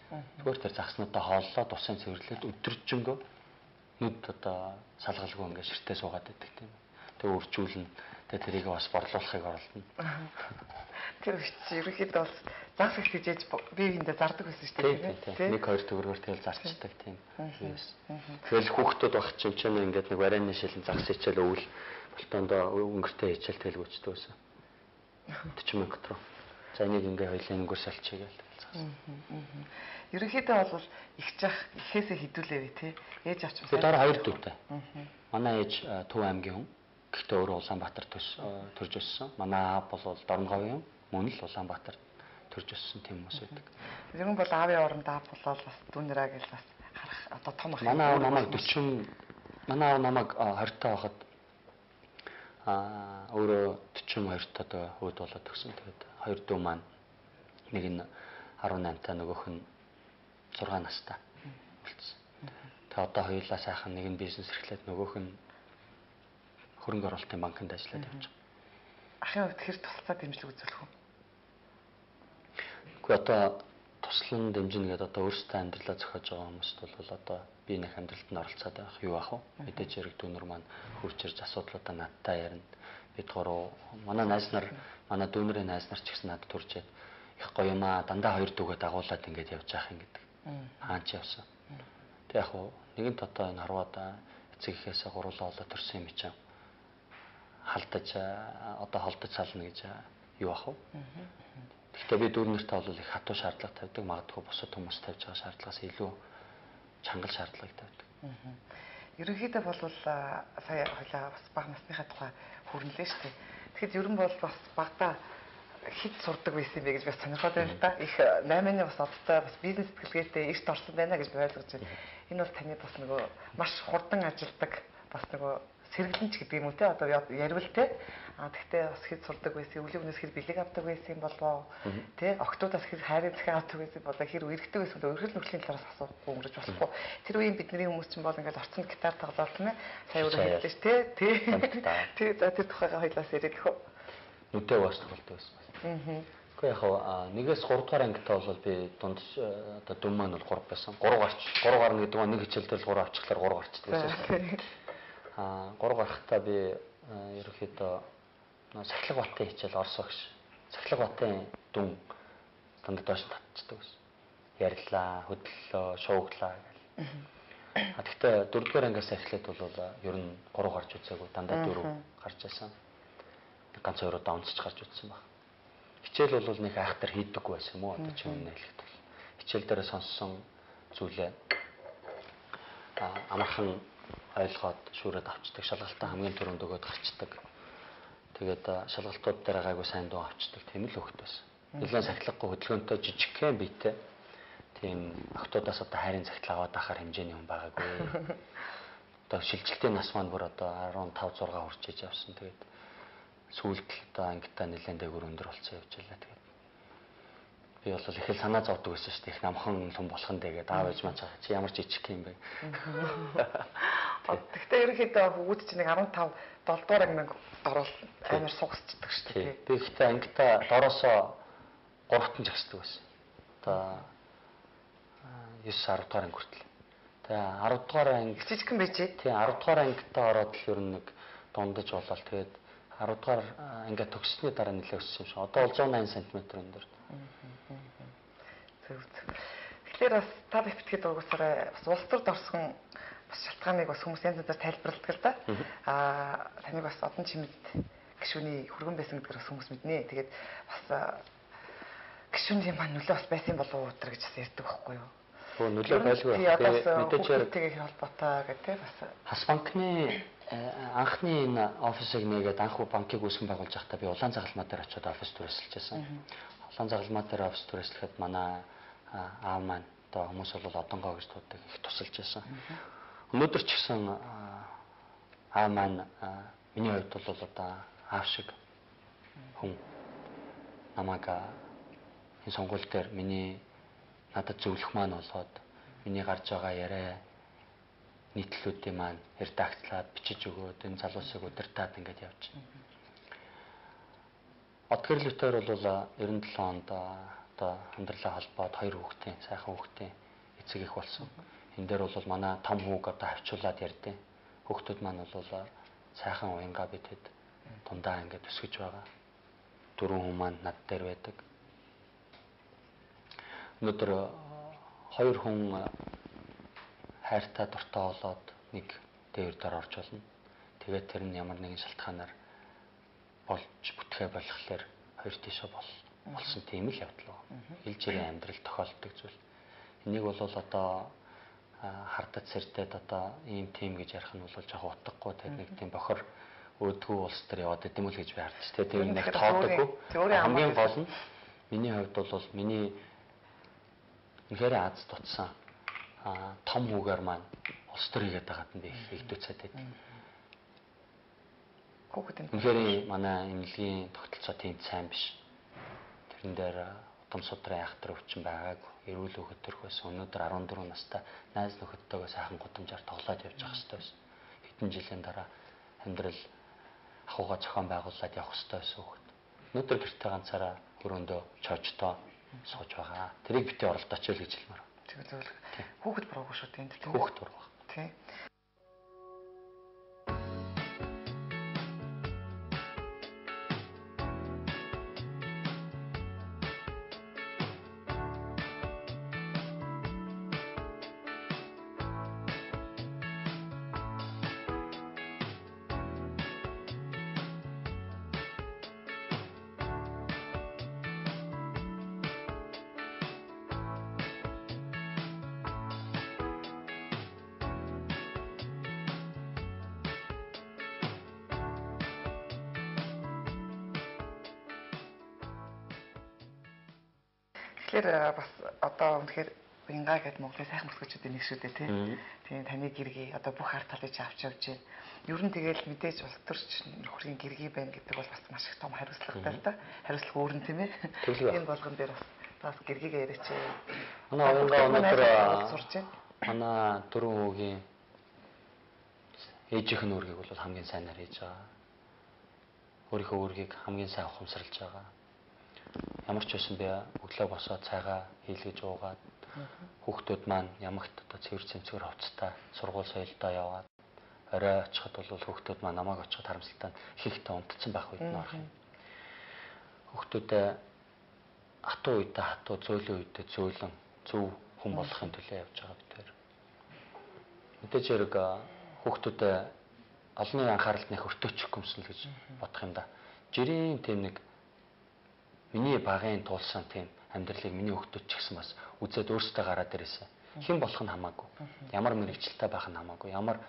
Зүгээр тэр загснуудаа хооллоод усын цэвэрлээд өдөржингөө нүд одоо салгалгүй ингээ ширтээ суугаад байдаг тийм. Тэгээд үржүүлнэ. Тэгээд тэрийг бас борлуулахыг оролдоно. Тэр үуч ерөнхийдөө бол загс их тижээж бие биендээ зардаг байсан шүү дээ тийм. 1-2 төгрөгөөр тэгэл зарчдаг тийм. Тэгэл хүүхдүүд байх чинь ч ингээд нэг варины шилэн загс хичээл өвөл болтондоо өнгөртөө хичээл тэгэл гүйцдэг байсан. 40 мянга төгрөг. За энийг ингээ хоёлын өнгөр салчихъя гээл загс. Ерөнхийдөө бол их жах ихээсээ хідүүлээвэ тий. Ээж авч тэгээд дараа 2 дүүтэй. Манай ээж Төв аймгийн хүн. Гэхдээ өөрөө Улаанбаатар төрж өссөн. Манай аав бол Дорнговын хүн. Мөн л Улаанбаатар төрж өссөн тийм хүмүүс байдаг. Ер нь бол аавын оронд аав болол бас дүүнэраа гэж бас харах одоо том ах. Манай аав намайг 20 манай аав намайг 20 таа байхад өөрөө 42 таад өөд болоод төгсөн. Тэгээд хоёр дүү маань нэг нь 18 таа нөгөөх нь 6 настай болцсон. Тэгээд одоо хоёулаа сайхан нэг нь бизнес эрхлээд нөгөөх нь хөрөнгө оруулалтын банкнд ажиллаад явж байгаа. Ахын хувьд хэр тусалцаа дэмжлэг үзүүлэх вэ? Гэхдээ одоо туслан дэмжинэ гэдэг одоо өөрсдөө амьдралаа зохиож байгаа хүмүүст бол одоо би нэг амьдралд нь оролцоод байх юу ах вэ? Мэдээж хэрэг дүүнер маань хурж ирж асуудлуудаа надтай ярина. Бид гурав манай найз нар манай дүүнэрийн найз нар ч гэсэн надад туржээд их гоё юм аа дандаа хоёр дүүгээ дагуулад ингэж явж яах юм гэдэг. Хаач явсан. Тэг яг уу нэгэнт одоо энэ харваад эцэг ихээсээ гурлаа болоод төрсөн юм чинь халдаж одоо холдож сална гэж юу ах вэ? Гэхдээ би дүүрнэртээ бол их хатуу шаардлага тавьдаг. Магадгүй бусад хүмүүс тавьж байгаа шаардлагаас илүү чангал шаардлагыг тавьдаг. Ерөнхийдөө бол сая хойлоо бас бага насныхаа тухай хүрнэлээ шүү дээ. Тэгэхэд ер нь бол бас багада хэд сурдаг байсан бэ гэж бас сонирхоод байна л да. Их 8-ны бас одтой бас бизнес тэтгэлгээтэй эрт орсон байна гэж би ойлгож байна. Энэ бол таны бас нөгөө маш хурдан ажилдаг бас нөгөө сэргэлэнч гэдэг юм уу те одоо ярил те тэгтээ бас хэд сурдаг байсан өглөөнөөс хэд бэлэг авдаг байсан болоо те октоудаас хэд хайрын захиа авдаг байсан болоо хэр үерхдэг байсан болоо өргөл нүхлийн талаас асуухгүй өнгөрч болохгүй тэр үеийн бидний хүмүүс чинь бол ингээл орцонд гитар тоглосон нь сая өөрөө хэлсэн ш те за тэр тухайгаа хоёлаас яриад хөө нүдээ уус тоглодог байсан. Гэхдээ яг нэгээс 3 дугаар ангитаа бол би дунд одоо дүн маань бол 3 байсан. 3 гарна гэдэг нь нэг хичээл дээр 3 авчихлаар 3 гарчдаг байсан шүү. 3 гарахтаа би ерөөхдөө Сахилга батын хичээл Орос багш. Сахилга батын дүн дандаа доош татчихдаг байсан. Ярьлаа, хөдлөлөө, шууглаа гэл. Гэхдээ 4 дугаар ангиас эхлээд бол ер нь 3 гарч үзээгүй дандаа 4 гарч байсан. Ганц өөрөө давнцч гарч үзсэн баг. Хичээл бол нэг айхтар хийдэггүй байсан юм уу одоо чи өмнө хэлэхэд бол. Хичээл дээр сонссон зүйлээ амархан ойлгоод шүүрээд авчдаг. Шалгалтаа хамгийн түрүүнд өгөөд гарчдаг. Тэгээд шалгалтууд дээр гайгүй сайн дуу авчдаг. Тийм л хөвгт байсан. Нэлээд сахилгагүй хөдөлгөөнтэй жижигхэн биетэй. Тийм октоудаас одоо хайрын захидал аваад ахаар хэмжээний хүн байгаагүй. Одоо шилжилтийн нас маань бүр одоо 15 6 хүрч иж явсан. Тэгээд сүүлд одоо ангитаа нэлээд дээгүүр өндөр болцсон явж байлаа. Тэгээд би бол их л санаа зовдөг байсан шүү дээ. Их намхан хүн болох нь тэгээд аав ээж маань чи ямар жижиг юм бэ? Гэхдээ ерөнхийдөө хөвгүүд чинь нэг 15 7 дугаар анги орол амар сугсчдаг шүү дээ. Би ихтэй ангитаа дороосоо 3-т нь жагсдаг байсан. Одоо 9 10 дугаар анги хүртэл. Тэгээ 10 дугаар анги жижигхэн байжээ. Тийм 10 дугаар ангитаа ороод л ер нь нэг дундаж болол тэгээд 10 дугаар ангиа төгссөний дараа нэлээд өссөн юм шиг. Одоо бол 180 см өндөр. Зөв. Тэгэхээр бас та битгээд ургасараа бас улс төрд орсон бас шалтгааныг бас хүмүүс янз янзаар тайлбарладаг л да. Таныг бас одон чимэд гишүүний хүргэн байсан гэдгээр бас хүмүүс мэднэ. Тэгээд бас гишүүний маань нөлөө бас байсан болов уу гэж бас ярьдаг байхгүй юу? Хөө нөлөө байлгүй. Мэдээж яг холбоотой гэдэг бас Хас банкны анхны энэ офисыг нээгээд анх банкыг үүсгэн байгуулж байхдаа би улаан загалмаа дээр очиод офис түрээсэлж байсан. Улаан загалмаа дээр офис түрээслэхэд манай аав маань одоо хүмүүс бол одонгоо гэж дууддаг их тусалж байсан. Өнөөдөр ч гэсэн аав маань миний хувьд бол одоо аав шиг хүн намайг энэ сонгуул дээр миний надад зөвлөх маань болоод миний гарч байгаа яриа нийтлүүдийн маань редакцлаад бичиж өгөөд энэ залуусыг удирдаад ингээд явж байна. Одгэр Лютер бол 97 онд одоо амьдралаа холбоод 2 хүүхдийн сайхан хүүхдийн эцэг их болсон. Энэ дээр бол манай том хүүг одоо хавчуулаад ярьдیں۔ Хүүхдүүд маань бол сайхан уянгаа бидэд дундаа ингээд өсгөж байгаа. 4 хүн маань над дээр байдаг. Өнөөдөр 2 хүн хайртай дуртай болоод нэг дээр орж болно. Тэгээд тэр нь ямар нэгэн шалтгаанаар болж бүтгээ болохлээр хоёр тийшээ болсон тийм л явдал байна. Ил жирийн амьдрал тохиолддог зүйл. Энийг бол одоо хардаж сэрдээд одоо ийм тийм гэж ярих нь бол жоохон утгагүй тэгээд нэг тийм бохор өөдгөө улс төр яваад идэм үл гэж би хардж тэгээд тэр нэг тоодоггүй. Хамгийн гол нь миний хувьд бол миний үнэхээр аз тутсан том хүүгээр маань улс төр хийгээд байгаад нь би их дүүцээд байд. Үнэхээр манай эмнэлгийн тогтолцоо тийм сайн биш. Тэрэн дээр удам судрын айхтар өвчин байгаагүй. Эрүүл хөхөт төрх байсан. Өнөөдөр 14 настай найз нөхөдтэйгээ сайхан гудамжаар тоглоод явж байгаа хэрэгтэй байсан. Хэдэн жилийн дараа амьдрал ахуйгаа зохион байгуулад явах хэрэгтэй байсан хөхөт. Өнөөдөр гэртээ ганцаараа хөрөөндөө чожтоо сууж байгаа. Тэрийг бити оролдооч л гэж хэлмээр. Зөв. Хүүхэд буруугүй шүү дээ. Хүүхэд буруу. Тий. Тэгэхээр бас одоо үнэхээр Уянгаа гэдэг Монголын сайхан мөсгөчүүдийн нэг шүү дээ тий. Тийм таны гэргий одоо бүх ард талыг авч явж байна. Ер нь тэгэл мэдээж улс төрч нөхрийн гэргий байна гэдэг бол бас маш их том хариуцлагатай л да. Хариуцлага өөр нь тийм ээ. Энэ болгон дээр бас гэргийгээ яриач. Манай Уянгаа өнөөдөр сурч байна. Манай 4 хүүгийн ээжийнх нь үүргийг бол хамгийн сайнаар хийж байгаа. Өөрийнхөө үүргийг хамгийн сайн ухамсарлаж байгаа. Ямар ч байсан би өглөө босоод цайгаа хийлгэж уугаад хүүхдүүд маань ямагт одоо цэвэр цэмцгээр хувцастай сургууль соёлдоо яваад орой очиход бол хүүхдүүд маань намайг очиход харамсалтай ихэнхдээ унтцсан байх үед нь орох юм. Хүүхдүүдээ хатуу үедээ хатуу, зөөлөн үедээ зөөлөн зөв хүн болохын төлөө явж байгаа битээр. Мэдээж хэрэг хүүхдүүдээ олонний анхааралд нэг өртөөчих гүмснэл гэж бодох юм да. Жирийн тийм нэг миний багын туулсан тийм амьдралыг миний хүүхдүүд ч гэсэн бас үзээд өөрсдөө гараад ирсэн. Хэн болох нь хамаагүй. Ямар мэрэгчлээ байх нь хамаагүй. Ямар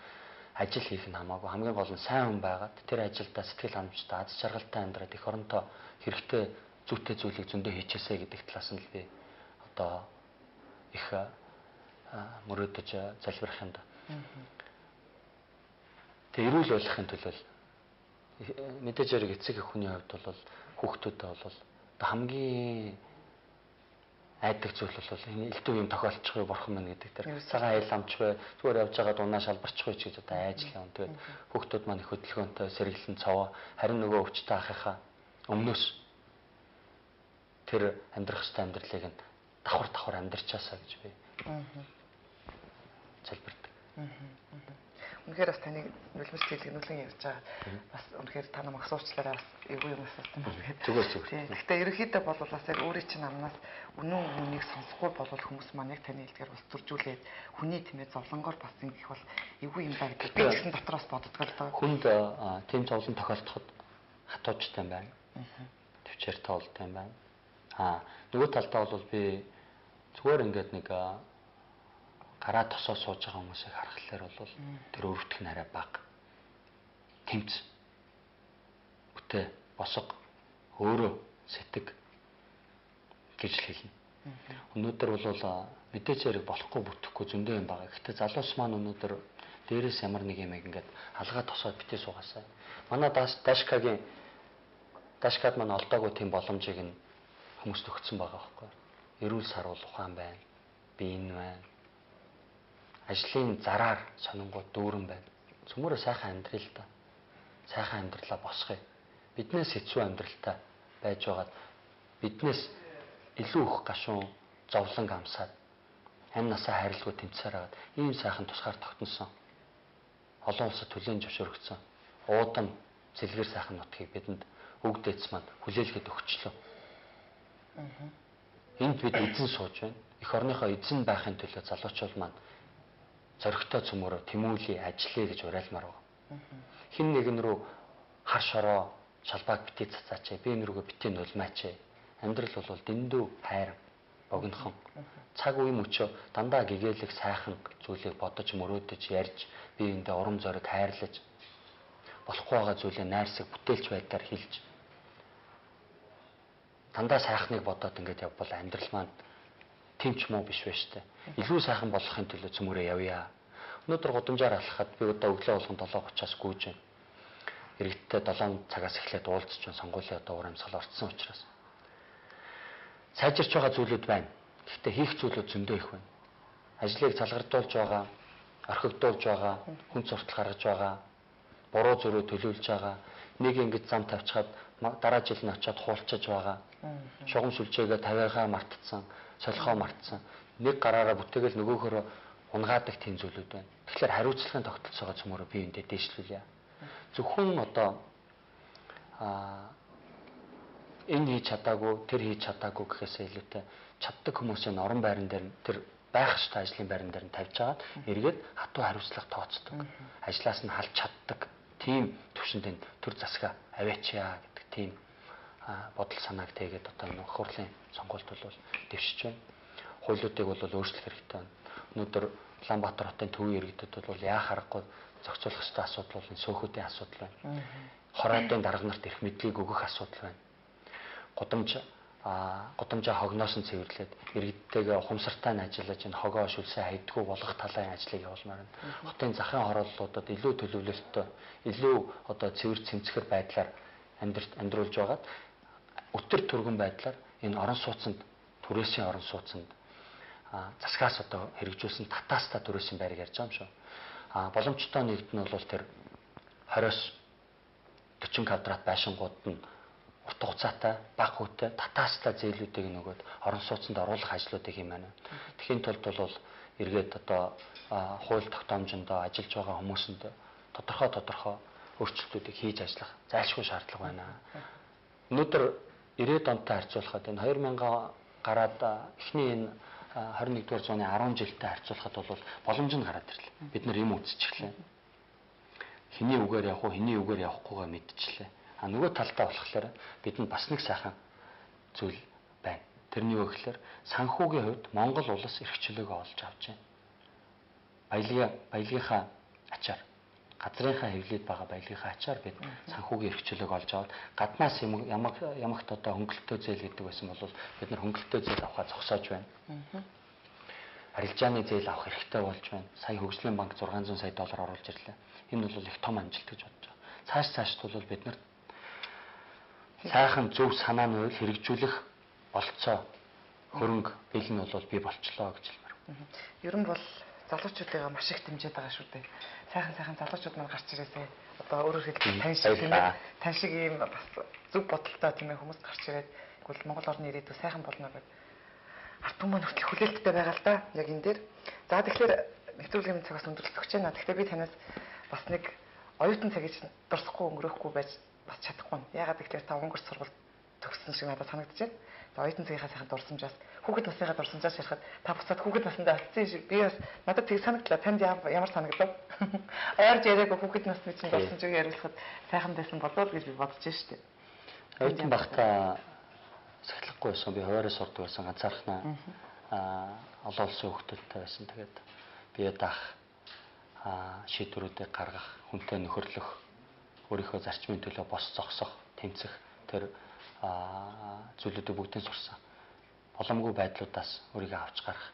ажил хийх нь хамаагүй. Хамгийн гол нь сайн хүн байгаад тэр ажилдаа сэтгэл ханамжтай, аз жаргалтай амьдраад эх оронтой хэрэгтэй зүйтэй зүйлийг зөндөө хийчихээсэй гэдэг талаас нь л би одоо их мөрөөдөж залбирах юм да. Тэг эрүүл байхын төлөө мэдээж хэрэг эцэг эх хүний хувьд бол хүүхдүүдэд бол хамгийн айдаг зүйл бол энэ элдв юм тохиолдчихгүй бурхан мэн гэдэг тэр цагаан айл амч бай зүгээр явж байгаа дунаа шалбарчихгүй ч гэж одоо айж л юм. Тэгээд хүүхдүүд маань их хөдөлгөөнтэй сэргэлэн цаваа харин нөгөө өвчтэй ахыхаа өмнөөс тэр амьдрах ёстой амьдралыг нь давхар амьдрчаасаа гэж би залбирдаг. Үнэхээр бас таны нулимс хэлгэнүүлэн ярьж байгаа. Бас үнэхээр та намайг асуучлаараа бас эвгүй юм асуусан байна гэдэг. Зүгээр. Гэхдээ ерөнхийдөө бол бас яг өөрийн чинь амнаас үнэн үнийг сонсохгүй бол хүмүүс маань яг таны хэлдгээр бас зөржүүлээд хүний тэмээ зовлонгоор бас ингэх бол эвгүй юм байна гэдэг. Би гэсэн дотроос боддог л доо. Хүнд тийм зовлон тохиолдоход хатуужтай юм байна. Төвчээр тоолтой юм байна. Нөгөө талдаа бол би зүгээр ингээд нэг гараа тосоо сууж байгаа хүмүүсийг харахаар бол тэр өвдөх нь арай бага. Тэмц. Бүтээ, босго, өөрөө сэтг гэж л хэлнэ. Өнөөдөр бол мэдээж хэрэг болохгүй бүтэхгүй зөндөө юм байгаа. Гэхдээ залуус маань өнөөдөр дээрээс ямар нэг юм ингээд алгаа тосоод битээ суугаасаа. Манай дашкад маань олдоогүй тийм боломжийг нь хүмүүст өгсөн байгаа байхгүй. Эрүүл сарвал ухаан байна. Биен байна. ажлын зараар сонингууд дүүрэн байна. Цөмөрөө сайхан амьдрал л да. Сайхан амьдралаа босгоё. Биднээс хэцүү амьдралтай байж байгаад биднээс илүү их гашуун зовлон амсаад амь насаа хайрлгүй тэмцээр хагаад ийм сайхан тусгаар тогтносон. Олон улсад хүлээн зөвшөөрөгдсөн. Уудам цэлгэр сайхан нутгийг бидэнд өгд эц маань хүлээлгээд өгчлөө. Энд бид эзэн сууж байна. Эх орныхоо эзэн байхын төлөө залуучууд маань зоригтой цөмөрөө тэмүүлээ, ажиллая гэж уриалмаар байна. Хин нэгэн рүү хар шороо шалбааг битээ цацаач. Би энэ рүүгээ битээ нулмаач. Амьдрал бол дэндүү хайр, богинохон. Цаг үе мөчөө дандаа гэгээлэх сайхан зүйлийг бодож мөрөөдөж ярьж биеиндээ урам зориг хайрлаж болохгүй байгаа зүйлээ найрсаг бүтээлч байдлаар хэлж дандаа сайхныг бодоод ингэж явбал амьдрал маань тэмч муу биш вэ штэ. Илүү сайхан болохын төлөө цөмөрөө явъя. Өнөөдөр гудамжаар алхахад би одоо өглөө болгон 7:30-аас гүйж байна. Иргэдтэй 7 цагаас эхлээд уулзч байна. Сонгуулийн одоо ур амьсгал орцсон учраас. Сайжирч байгаа зүйлүүд байна. Гэхдээ хийх зүйлүүд зөндөө их байна. Ажлыг цалгардуулж байгаа, орхигдуулж байгаа, хүн суртал гаргаж байгаа, буруу зөрөө төлөвлөж байгаа, нэг ингэж зам тавьчихад дараа жил нь очиад хуулчиж байгаа. Шугам сүлжээгээ тавиагаа мартцсан, солихоо мартсан. Нэг гараараа бүтээгээл нөгөөхөрөө унгаадаг тийм зүйлүүд байна. Тэгэхээр хариуцлагын тогтолцоогоо цөмөрөө биеиндээ дээшлүүлье. Зөвхөн одоо энэ хийж чадаагүй, тэр хийж чадаагүй гэхээсээ илүүтэй чаддаг хүмүүсийн орон байран дээр тэр байх ёстой ажлын байран дээр нь тавьж агаад эргээд хатуу хариуцлага тооцдог. Ажлаас нь халж чаддаг тийм төвшөнд энэ төр засгаа аваачаа гэдэг тийм бодол санааг тэгээд одоо нөх хурлын сонгуульд бол дэвшиж байна. Хуулиудыг бол өөрчлөх хэрэгтэй байна. Өнөөдөр Улаанбаатар хотын төвийн иргэдэд бол яах аргагүй зохицуулах ёстой асуудал бол энэ сөөхүүдийн асуудал байна. Хороодын дарга нарт эрх мэдлийг өгөх асуудал байна. Гудамжаа хогноос нь цэвэрлээд иргэдтэйгээ ухамсартай нь ажиллаж энэ хогоо шүлсээ хайдггүй болгох талын ажлыг явуулмаар байна. Хотын захын хорооллуудад илүү төлөвлөлттэй, илүү одоо цэвэр цэмцгэр байдлаар амьдруулж байгаад өтөр түргэн байдлаар энэ орон сууцнд түрээсийн орон сууцнд засгаас одоо хэрэгжүүлсэн татаастаа түрээсийн байрыг ярьж байгаа юм шүү. Боломжтой нэгд нь бол тэр 20-с 40 квадрат байшингууд нь урт хугацаатай, бага хүүтэй татаастаа зээлүүдийг нөгөөд орон сууцнд оруулах ажлуудыг хиймээр байна. Тэхийн тулд бол эргээд одоо хууль тогтоомжиндөө ажиллаж байгаа хүмүүсэнд тодорхой өөрчлөлтүүдийг хийж ажиллах зайлшгүй шаардлага байна. Өнөөдөр 90-ад онтой харьцуулахад энэ 2000 гараад эхний энэ 21-р зууны 10 жилдээ харьцуулахад бол боломж нь гараад ирлээ. Бид нар юм үзчихлээ. Хэний үгээр явах уу, хэний үгээр явахгүйгээ мэдчихлээ. Нөгөө талдаа болохоор бидэнд бас нэг сайхан зүйл байна. Тэрний юу гэхээр санхүүгийн хувьд Монгол улс эрх чөлөөгөө олж авч байна. Баялагынхаа ачаар, газрынхаа хэвлээд байгаа баялагынхаа ачаар бид санхүүгийн эрх чөлөөг олж аваад гаднаас ямагт одоо хөнгөлөлтөө зээл гэдэг байсан бол бид нар хөнгөлөлтөө зээл авахаа зогсоож байна. Арилжааны зээл авах хэрэгтэй болж байна. Сая хөгжлийн банк 600 сая доллар оруулж ирлээ. Энэ бол их том амжилт гэж бодож байгаа. Цаашд бол бид нар сайхан зөв санааны үйл хэрэгжүүлэх болцоо хөрөнгө бэлэн бол бий болчлоо гэж хэлмээр. Ер нь бол залуучуудаа маш их дэмжиж байгаа шүү дээ. Сайхан залуучууд маань гарч ирээсэй. Одоо өөрөөр хэлбэл тань шиг ийм бас зөв бодолтой тийм ээ хүмүүс гарч ирээд тэгвэл Монгол орны ирээдүй сайхан болно гэдэг ард түмэн хүртэл хүлээлттэй байгаа л да. Яг энэ дээр. За тэгэхээр нэвтрүүлгийн цагаас өндөрлөх гэж байна. Гэхдээ би танаас бас нэг оюутан цаг гэж дурсахгүй өнгөрөхгүй байж бас чадахгүй. Ягаад гэвэл та өнгөрс сургууль төгссөн шиг надад санагдаж байна. За оюутан цагийнхаа сайхан дурсамжаас хүүхэд насныхаа дурсамжаас ярихад та буцаад хүүхэд насндаа олцсон шиг би бас надад тийг санагдлаа. Танд ямар санагдлав? Ойрж яриаг хүүхэд насны чинь дурсамжийг яриулахад сайхан байсан болоод гэж би бодож штеп. Оюутан багтаа сахилахгүй байсан. Би хуваараа сурдаг байсан. Ганцаархнаа олон улсын хүүхдүүдтэй байсан. Тэгээд бие даах шийдвэрүүдийг гаргах, хүнтэй нөхөрлөх, өөрийнхөө зарчмын төлөө бос зогсох, тэмцэх тэр зүйлүүдийг бүгдийг сурсан. Боломгүй байдлуудаас өөрийгөө авч гарах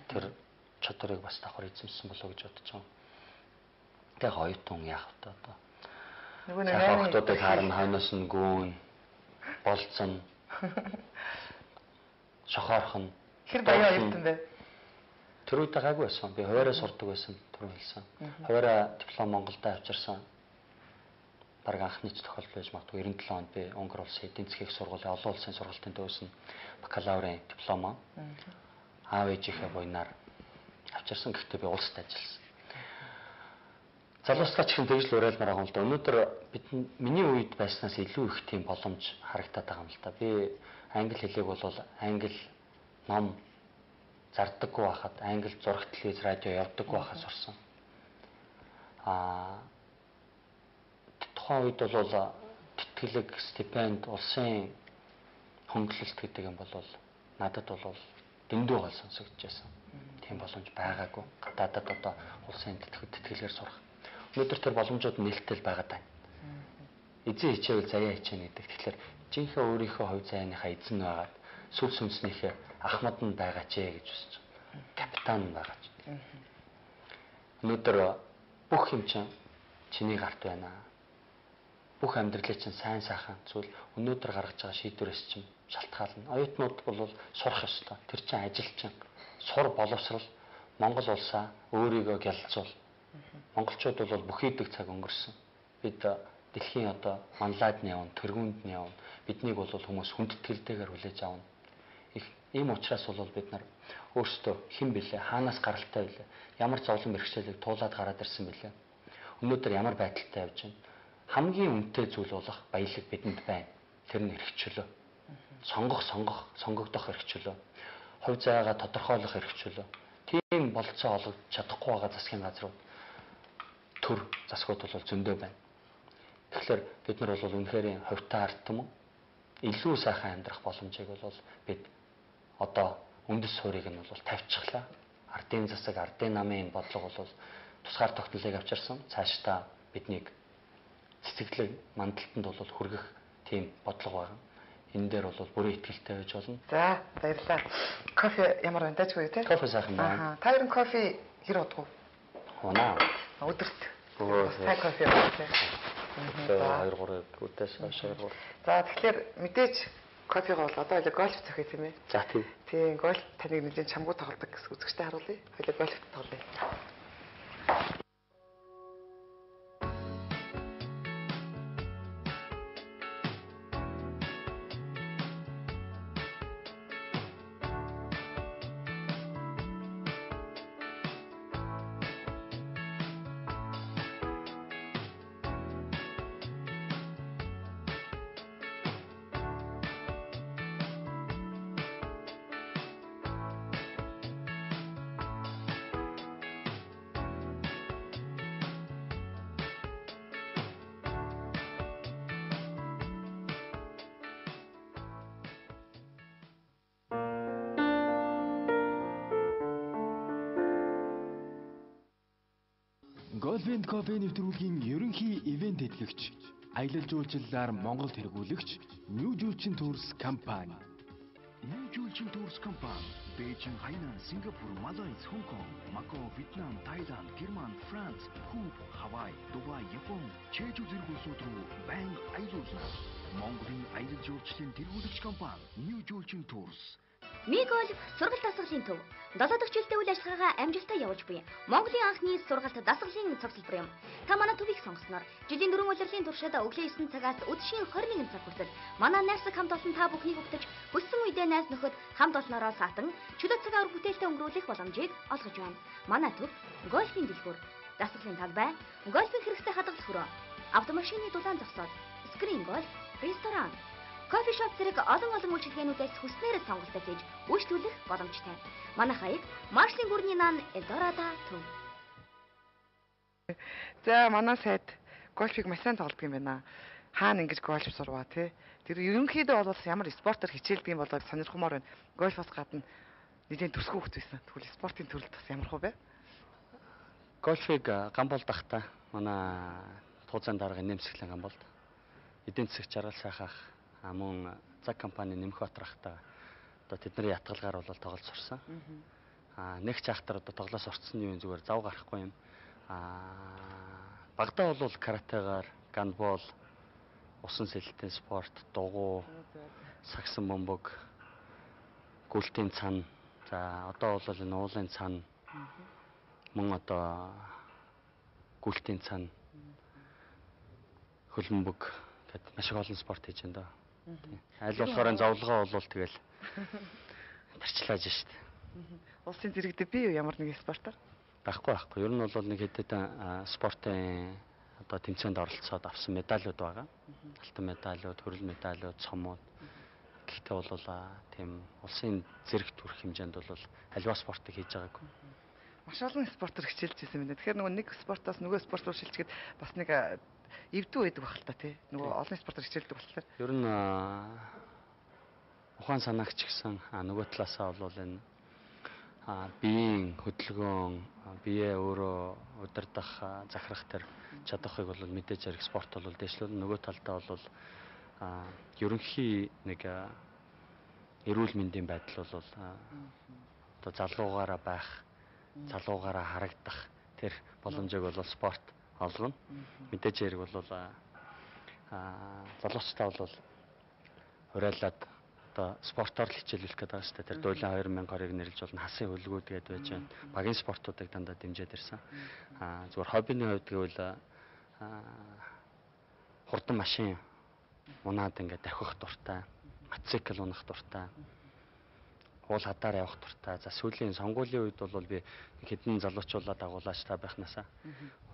тэр чадварыг бас давхар эзэмсэн болов уу гэж бодож байгаа. Тэгээ оюутан яах вэ одоо? Нөгөө нэг хүүхдүүдийг харна, хойноос нь гүүн, болцсон, шохоорхон. Хэр баяа оюутан бэ? Тэр үед гайгүй байсан. Би хуваараа сурдаг байсан түрүү хэлсэн. Хуваараа диплом Монголд авчирсан. Бараг анхны тохиолдол байж магадгүй 97 онд би Унгар улсын эдийн засгийн сургуулийн олон улсын сургалтын төвөөс нь бакалаврын дипломоо аав ээжийнхээ буйнаар авчирсан. Гэхдээ би улсад ажилласан. Залуустай ч их тэгж л уриалмаар байгаа юм л да. Өнөөдөр миний үед байснаас илүү их тийм боломж харагдаад байгаа юм л да. Би англи хэлийг бол англи ном зардаггүй байхад англи зураг телевиз радио явдаггүй байхад сурсан. Тухайн үед бол тэтгэлэг, стипенд, улсын хөнгөлөлт гэдэг юм бол надад бол дэндүү гол сонсогдож байсан. Тийм боломж байгаагүй. Гадаадад одоо улсын тэтгэлгээр сурах. Өнөөдөр тэр боломжууд нээлттэй байгаад байна. Эзэн хичээвэл заяа хичээнэ гэдэг. Тэгэхээр жинхэнэ өөрийнхөө хувь заяаныхаа эзэн байгаад сүл сүнснийхээ ахмад нь байгаа ч гэж үзэж байна. Капитан нь байгаа ч. Өнөөдөр бүх юм чинь чиний гарт байна. Бүх амьдралын чинь сайн сайхан зүйл өнөөдөр гаргаж байгаа шийдвэрээс чинь шалтгаална. Оюутнууд бол сурах ёстой. Тэр чинь ажил чинь сур боловсрал Монгол улсаа өөрийгөө гялцуул. Монголчууд бол бүхийдэг цаг өнгөрсөн. Бид дэлхийн одоо манлайд нь явна, тэргуунд нь явна. Биднийг бол хүмүүс хүндэтгэлтэйгээр хүлээж авна. Ийм учраас бол бид нар өөрсдөө хэн бэлээ, хаанаас гаралтай билээ, ямар зовлон бэрхшээлийг туулаад гараад ирсэн бэлээ. Өнөөдөр ямар байдалтай явж байна. Хамгийн үнэтэй зүйл болох баялаг бидэнд байна. Тэр нь эрхчлөө. Сонгогдох эрхчлөө. Хувь заяагаа тодорхойлох эрхчлөө. Тийм болцоо олгож чадахгүй байгаа засгийн газрууд төр засгууд бол зөндөө байна. Тэгэхээр бид нар бол үнэхээр хувьтай ард түмэн илүү сайхан амьдрах боломжийг бол бид одоо үндэс суурийг нь бол тавьчихлаа. Ардын засаг, ардын намын бодлого бол тусгаар тогтнолыг авчирсан. Цаашдаа биднийг цэцэглэг мандалтанд бол хүргэх тийм бодлого байна. Энэ дээр бол бүрэн итгэлтэй байж болно. За, баярлалаа. Кофе ямар байна даачгүй тий? Кофе сайхан байна. Та ер нь кофе хэр удах вэ? Унаа. Өдөрт. Сайн кофе байна тий. За 2-3 өдөөс хойш 2-3. За тэгэхээр мэдээж кофего бол одоо хоёул гольф зохио тийм ээ. За тийм. Тийм гольф таныг нэгэн чамгуу тоглодог гэсэн үзэгчтэй харуулъя. Хоёул гольф тоглоё. Golf and Coffee нэвтрүүлгийн ерөнхий ивент эдлэгч, аялал жуулчлалаар Монгол тэргүүлэгч New Julchin Tours компани. New Julchin Tours компани Бээжин, Хайнан, Сингапур, Малайз, Хонконг, Макао, Вьетнам, Тайланд, Герман, Франц, Куб, Хавай, Дубай, Япон, Чежу зэрэг улсууд руу байнга аялуулна. Монголын аялал жуулчлалын тэргүүлэгч компани New Julchin Tours. Мигольф сургалт дасгалын төв. 7 дахь жилдээ үйл ажиллагаагаа амжилттай явуулж буй. Монголын анхны сургалт дасгалын цогцлбор юм. Та манай төвийг сонгосноор жилийн 4 удирлын туршид өглөө 9 цагаас өдшийн 21 цаг хүртэл манай найз хамт олон та бүхнийг өгтөж хүссэн үедээ найз нөхөд хамт олноороо саатан чөлөө цагаар бүтээлтэй өнгөрүүлэх боломжийг олгож байна. Манай төв гольфийн дэлгүүр, дасгалын талбай, гольфийн хэрэгтэй хадгалах хөрөө, автомашины дулаан зогсоол, скрин гольф, ресторан, кофе шоп зэрэг олон үйлчилгээнүүдээс хүснээрээ сонголтоо хийж үйлчлүүлэх боломжтой. Манай хаяг Маршлийн гүрний наан Элдорадо төв. За манай сайд гольфийг маш сайн тоглодог юм байна. Хаана ингэж гольф сурваа тий. Тэр ерөнхийдөө бол ямар спортоор хичээлдэг юм болоо сонирхмоор байна. Гольфоос гадна нэгэн төсгөө хөвт байсан. Тэгвэл спортын төрөлд бас ямар хөө бэ? Гольфийг Гамболд ахта манай тууцаан даргын нэмсэглэн Гамболд эдийн засаг жаргал сайхах мөн цаг компани Нэмхбаатар ахта одоо тэдний ятгалгаар бол тоглож сурсан. Нэг ч ахтар одоо тоглоос орцсон юм зүгээр зав гарахгүй юм. Багтаа бол каратегаар, гандбол, усан сэлтийн спорт, дугуй, сагсан бөмбөг, гүлтийн цан, за одоо бол энэ уулын цан, Мөн одоо гүлтийн цана хөлбөмбөг гэдэг маш их олон спорт хийж байна даа. Аль болохоор зовлогоо бол тэгэл тарчлааж штт. Улсын зэрэгдээ би юу ямар нэг спортоор? Байхгүй. Ер нь бол нэг хэдэн спортын одоо тэмцээнд оролцоод авсан медалууд байгаа. Алтан медалууд, хөрөл медалууд, цомууд. Гэхдээ бол тийм улсын зэрэгт хүрэх хэмжээнд бол аливаа спортыг хийж байгаагүй. Маш олон спортоор хичээлж ирсэн байна. Тэгэхээр нөгөө нэг спортоос нөгөө спорт руу шилжихэд бас нэг эвдүү байдаг баг л та тий. Нөгөө олон спортоор хичээлдэг болохоор. Ер нь ухаан санаагч гэсэн нөгөө талаасаа бол энэ биеийн хөдөлгөөн, биеэ өөрөө удирдах, захирах төр чадахыг бол мэдээж хэрэг спорт бол дэвшлүүлнэ. Нөгөө талдаа бол ерөнхий нэг эрүүл мэндийн байдал бол одоо залуугаараа байх, залуугаараа харагдах тэр боломжийг бол спорт олгоно. Мэдээж хэрэг бол залуучдаа бол хураалаад одоо спортоор л хичээлүүлэх гэдэг байгаа шүү дээ. Тэр дуулын 2020-ыг нэрлэж болно. Хасын хөлгүүд гэдэг байж байна. Багийн спортуудыг дандаа дэмжиж ирсэн. Зүгээр хоббиний хувьд гэвэл хурдан машин унаад ингээд давхих дуртай, мотоцикл унах дуртай, уул хадаар явах дуртай. За сүүлийн сонгуулийн үед бол би хэдэн залуучуулаад агуулаач та байхнасаа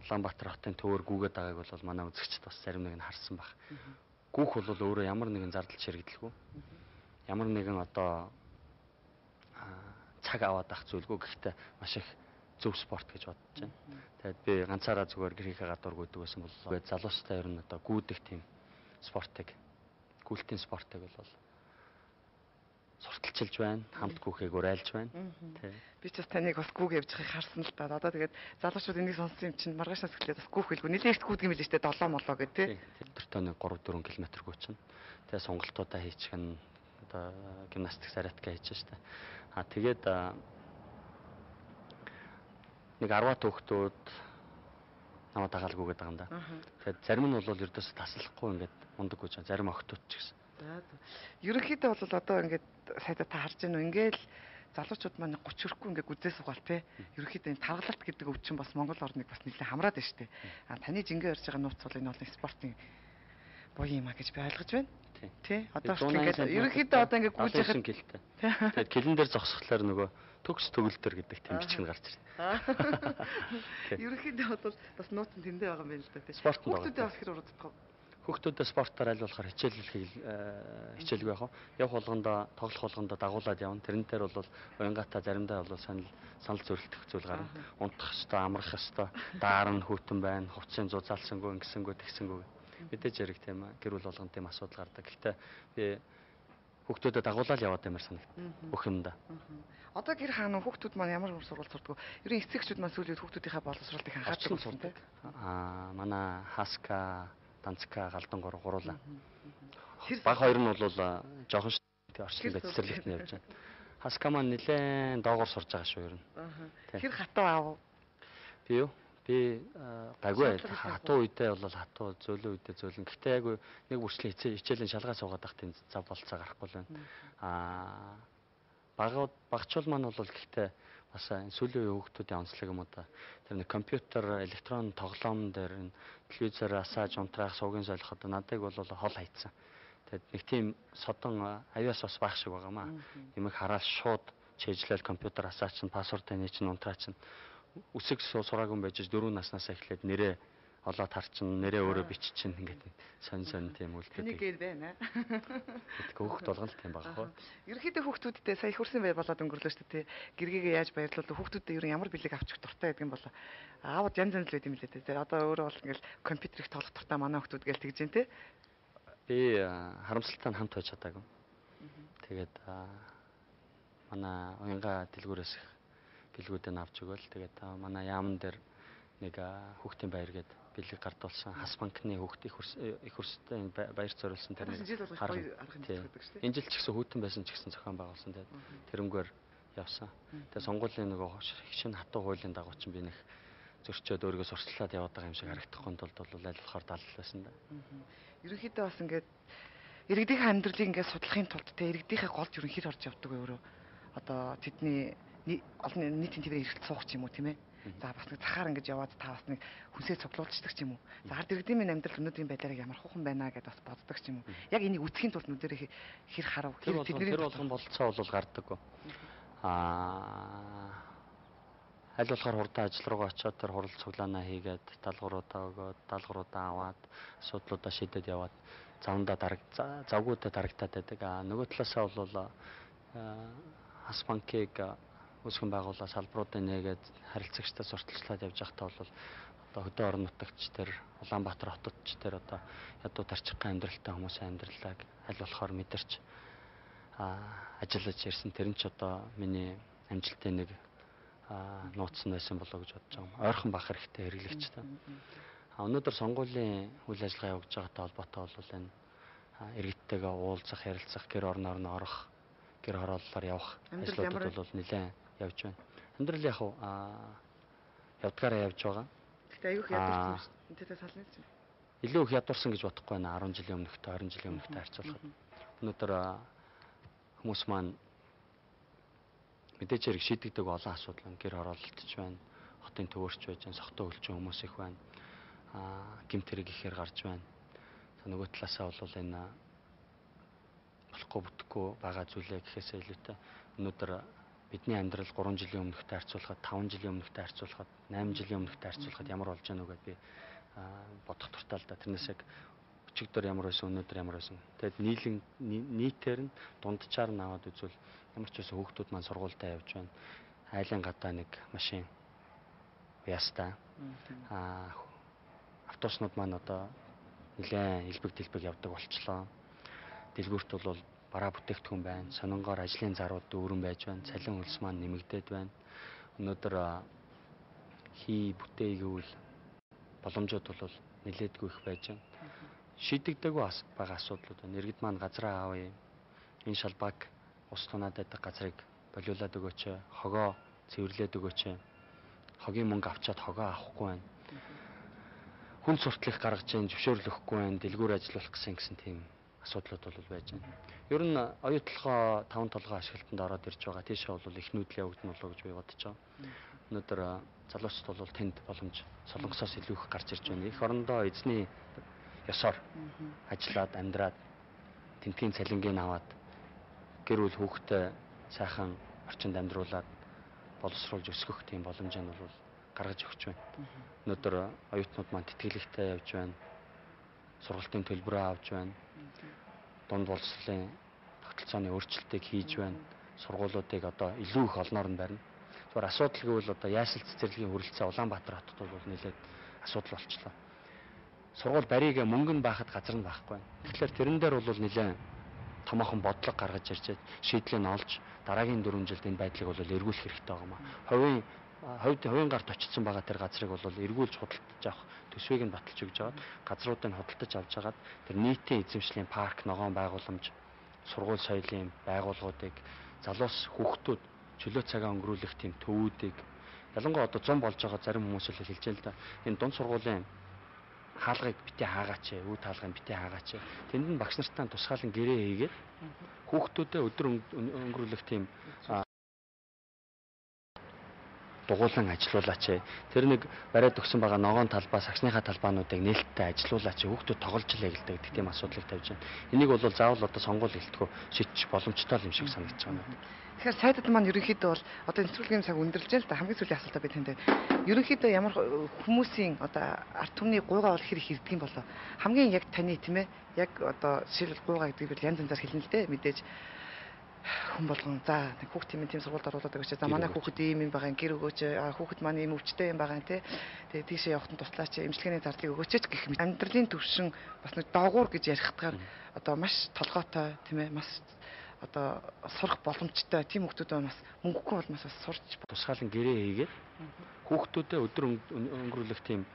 Улаанбаатар хотын төвөр гүгээд байгааг бол манай үзэгчд бас зарим нэг нь харсан баг. Гүүх бол өөрөө ямар нэгэн зардал ширэгдэлгүй. Ямар нэгэн одоо цаг аваад ах зүйлгүй. Гэхдээ маш их зөв спорт гэж бодож байна. Тэгээд би ганцаараа зүгээр гэрийнхээ гадуур гүйдэг байсан бол залуучтай ер нь одоо гүйдэг тийм спортыг, гүйлтийн спортыг бол сурталчилж байна. Хамт гүйхийг уриалж байна. Тий. Би ч бас таныг бас гүүг явж байгааг харсан л да. Одоо тэгээд залуучууд энийг сонссон юм чинь маргаашнаас эхлээд бас гүүх хэлгүй. Нилээн их гүйдэг юм билээ шүү дээ. 7 молоо гэдэг тий. Өдөртөө нэг 3-4 км гүйчин. Тэгээд сонголтуудаа хийчих нь одоо гимнастик зарядка хийж штэ. Тэгээд нэг 10 хүүхдүүд намайг дагаал гүгээд байгаа юм да. Тэгээд зарим нь бол ердөөсөө таслахгүй ингээд мундаг гүйж байгаа. Зарим охтууд ч гэсэн. Ерөнхийдөө бол одоо ингээд сайда та харж байна уу? Ингээл залуучууд маань 30 хүрэхгүй ингээд гүзээ сугаал те. Ерөнхийдөө энэ таргалалт гэдэг өвчин бас Монгол орныг бас нэлээд хамраад байна шүү дээ. Таны жингээ ярьж байгаа нууц бол энэ бол спортын буян юм а гэж би ойлгож байна. Тий. Одоо ингээд ерөнхийдөө одоо ингээд гүйж яхад гэлтэй. Тэгээд гэлэн дээр зогсохлоор нөгөө төгс төгөлдөр гэдэг тийм бичиг нь гарч ирнэ. Ерөнхийдөө бол бас нууц нь тэндээ байгаа юм байна л да тий. Хүүхдүүдээ бас хэр урагддаг. Хүүхдүүдээ спортоор аль болохоор хичээлгүй яах вэ? Явах болгондоо, тоглох болгондоо дагуулад явна. Тэрэн дээр бол уянгатаа заримдаа бол санал зөрөлдөх зүйл гарна. Унтах ёстой, амрах ёстой, даарна хүүтэн байна, хувцсын зузаалсангүй, ингэсэнгүү, тэгсэнгүү. Мэдээж хэрэг тийм гэр бүл болгон тийм асуудал гардаг. Гэхдээ би хүүхдүүдэд дагуулаад яваад юмар санагдав. Бүх юмдаа. Одоо гэр хаана хүүхдүүд маань ямар сургууль сурдаг вэ? Ер нь эцэгчүүд маань сүүлийн хүүхдүүдийнхээ боловсролыг анхаардаг сурдаг. Манай Хаска, Данцка, Галдан гуруулаа. Баг хоёр нь бол жоохон орчлон цэцэрлэгт нь явж байна. Хаска маань нэлээд доогоор сурж байгаа шүү ер нь. Тэр хатуу аав. Би юу? Би гайгүй хатуу үедээ бол хатуу, зөөлөн үедээ зөөлөн. Гэхдээ айгүй нэг бүрчлэн хичээлийн шалгаа суугаад байх тийм зав болцоо гарахгүй л байна. Багчул маань бол гэхдээ бас сүүлийн үеийн хүүхдүүдийн онцлог юм уу та. Тэр нэг компьютер, электрон тоглоом дээр энэ телевизээр асааж унтраах, суугийн солиход надыг бол хол хайцсан. Тэгээд нэг тийм содон авиас бас байх шиг байгаамаа. Нэмэг хараад шууд чэйжлэл компьютер асаач нь пассвордыг нээч нь унтраач нь үсэг сураагүй байж 4 наснаас эхлээд нэрээ олоод харчин, нэрээ өөрөө биччин ингээд сонь тийм үйлдэл. Тэнийг байна. Хүүхд болгон л тийм байгаа хөө. Ерөнхийдөө хүүхдүүдтэй сая их хурсын бай болоод өнгөрлөө шүү дээ. Гэргээгээ яаж баярлуулах, хүүхдүүдтэй ер нь ямар бэлэг авчих дуртай гэдэг юм болоо. Аавд янз янз л байд юм лээ дээ. Одоо өөрөө бол ингээл компьютер их тоглох дуртай манай хүүхдүүд гээл тэгж дээ. Би харамсалтай нь хамт байж чадаагүй. Тэгээд манай уянга дэлгүүрээс бэлгүүдээ авч өгөөл. Тэгээд манай яамн дээр нэг хүүхдийн баяр гээд бэлэг гардуулсан хас банкны хүүхд их хурстай баяр зориулсан тэр нэг энэ жил ч гэсэн хүүтэн байсан ч гэсэн зохион байгуулсан. Тэгээд тэрнгээр явсан. Тэгээд сонгуулийн нөгөө шинэ хатуу хуулийн дагуу чинь би нэг зөрчөөд өөрийгөө сурталчилаад яваад байгаа юм шиг харагдахгүй тулд бол аль болохоор далал байсан да. Ерөнхийдөө бас ингээд иргэдийн амьдралыг ингээд судлахын тулд те иргэдийнхээ голд ерөнхийд орж явдаг өөрөө. Одоо тэдний олон нийтийн твээр эргэлт суух ч юм уу тийм ээ. За бас нэг захаар ингэж яваад та бас нэг хүнсээ цуглуулчихдаг ч юм уу. За ард иргэдийн минь амьдрал өнөөдрийн байдлаар ямар хухан байна гэдээ бас боддог ч юм уу. Яг энийг үтгэхийн тулд нүдэрээ хэр харав. Тэр болгон болцоо бол гардаггүй. Аль болохоор хурдан ажил руугаа очиод тэр хурал цуглаанаа хийгээд даалгавруудаа өгөөд даалгавруудаа аваад асуудлуудаа шийдээд яваад завгуудаа дарагтаад байдаг. Нөгөө талаасаа бол Хас банкыг үүсгэн байгуулаад салбаруудыг нээгээд харилцагчтай сурталчлаад явж байхдаа бол одоо хөдөө орон нутагч тэр Улаанбаатар хотодч тэр одоо ядуу тарчихсан амьдралтай хүмүүсийн амьдралыг аль болохоор мэдэрч ажиллаж ирсэн. Тэр нь ч одоо миний амжилтын нэг нууц нь байсан болоо гэж бодож байгаа. Ойрхон бах хэрэгтэй хэрэглэгчтэй. Өнөөдөр сонгуулийн үйл ажиллагаа явуулж байгаатай холбоотой бол энэ иргэдтэйгээ уулзах, ярилцах, гэр орноор нь орох, гэр хорооллоор явах ажлуудад бол нэлээд явж байна. Амьдрал яг явдгаараа явж байгаа. Гэхдээ аюух ядуурсан шүү дээ. Энтэйгээ сална ч юм. Илүү их ядуурсан гэж бодохгүй байна. 10 жилийн өмнөхтэй, 20 жилийн өмнөхтэй харьцуулахад. Өнөөдөр хүмүүс маань мэдээж хэрэг шийдэгдэг олон асуудал байна. Гэр хороололтч байна. Хотын төвөрч байж байна. Сохтоо өлчин хүмүүс их байна. Гэмт хэрэг ихээр гарч байна. Нөгөө талаасаа бол энэ болохгүй бүтэхгүй байгаа зүйлээ гэхээсээ илүүтэй өнөөдөр бидний амьдрал 3 жилийн өмнөхтэй харьцуулахад, 5 жилийн өмнөхтэй харьцуулахад, 8 жилийн өмнөхтэй харьцуулахад ямар болж байгааг нь би бодох туфтаа л да. Тэрнээс яг өчигдөр ямар байсан, өнөөдөр ямар байсан. Тэгэд нийтээр нь дунджаар нь аваад үзвэл ямар ч байсан хүүхдүүд маань сургуультай явж байна. Айлын гадаа нэг машин ястаа. Автобуснууд маань одоо нэлээд элбэг явдаг болчлоо. Дэлгүүрт бол бараа бүтээгдэхүүн байна. Сонингоор ажлын зарууд дүүрэн байж байна. Цалин хөлс маань нэмэгдээд байна. Өнөөдөр бүтээ гэвэл боломжууд бол нэлээдгүй их байж байна. Шийдэгдэггүй байгаа асуудлууд байна. Иргэд маань газраа авъя. Энэ шалбаг ус тунаад байдаг газрыг болиулаад өгөөч. Хогоо цэвэрлээд өгөөч. Хогийн мөнгө авчаад хогоо авахгүй байна. Хүн суртлах гаргаж जैन зөвшөөрөл өгөхгүй байна. Дэлгүүр ажиллах гэсэн тийм асуудлууд бол байж байна. Ер нь оюутлогоо 5 толгой ашиглалтанд ороод ирж байгаа. Тийшээ бол их нүүдэл явагдана болоо гэж би бодож байгаа. Өнөөдөр залуучууд бол тэнд боломж солонгосоос илүү их гарч ирж байна. Их орондоо эзний ёсоор ажиллаад амьдраад тентгийн цалингийн аваад гэр бүл хүүхдээ сайхан орчинд амьдруулад боловсруулж өсгөх тийм боломж нь бол гаргаж өгч байна. Өнөөдөр оюутнууд маань тэтгэлэгтэй явж байна. Сургалтын төлбөрөө авч байна. Дунд боловсролын тогтолцооны өөрчлөлтийг хийж байна. Сургуулиудыг одоо илүү их олноор нь барина. Зүгээр асуудал гэвэл одоо яашил цэцэрлэгийн хүрэлцээ Улаанбаатар хотод бол нэлээд асуудал болчлоо. Сургууль баригээ мөнгө нь байхад газар нь байхгүй байна. Тэгэхээр тэрэн дээр бол нэлээд томоохон бодлого гаргаж ирж шийдлийг нь олж дараагийн 4 жилд энэ байдлыг бол эргүүлэх хэрэгтэй байгаа маа. Хувийн гарт очсон байгаа тэр газрыг бол эргүүлж худалдаж авах төсвийг нь баталж өгж аваад газруудыг худалдаж авч хагаад тэр нийтийн эзэмшлийн парк, ногоон байгууламж, сургууль соёлын байгууллагуудыг залуус хүүхдүүд чөлөө цагаа өнгөрүүлэх тийм төвүүдийг ялангуяа одоо 100 болж байгаа зарим хүмүүс л хэлж байна л да. Энэ дунд сургуулийн хаалгыг битээ хаагаач, үүд хаалгыг битээ хаагаач. Тэнд нь багш нартай тусгаалan гэрээ хийгээд хүүхдүүдэд өдөр өнгөрүүлэх тийм дугуулan ажилуулаач. Тэр нэг бариад өгсөн байгаа ногоон талбай, сагсныхаа талбаануудыг нээлттэй ажилуулаач. Хүүхдүүд тоглож л ягилдаг гэх тийм асуудлыг тавьж байна. Энийг бол заавал одоо сонгуул гэлтгөө шийдчих боломжтой юм шиг санагдаж байна. Тэгэхээр сайдад маань ерөнхийдөө бол одоо нэвтрүүлгийн цаг өндөрлж байна л да. Хамгийн сүүлийн асуултаа би танд. Ерөнхийдөө ямар хүмүүсийн одоо ард түмний гуйгаа бол хэрэг хэрдэг юм болоо. Хамгийн яг таны тийм ээ. Яг одоо жишээлбэл гуйгаа гэдэг нь янз янзаар хэлнэ л дээ. Мэдээж хүн болгон за нэг хүүхдийн тийм сургуульд оруулаад өгөөч. За манай хүүхэд ийм юм байгаа гэр өгөөч. Хүүхэд маань ийм өвчтэй юм байгаа те. Тэгээ тийшээ явахад нь туслаач. Эмчилгээний зардлыг өгөөч гэх мэт. Амьдралын төвшин бас нэг доогуур гэж ярихтгаар одоо маш толгойтой тийм ээ. Маш одоо сурах боломжтой тийм хүүхдүүд бас мөнгөгүй бол бас сурч тусгаалan гэрээ хийгээд хүүхдүүдэд өдөр өнгөрүүлэх тийм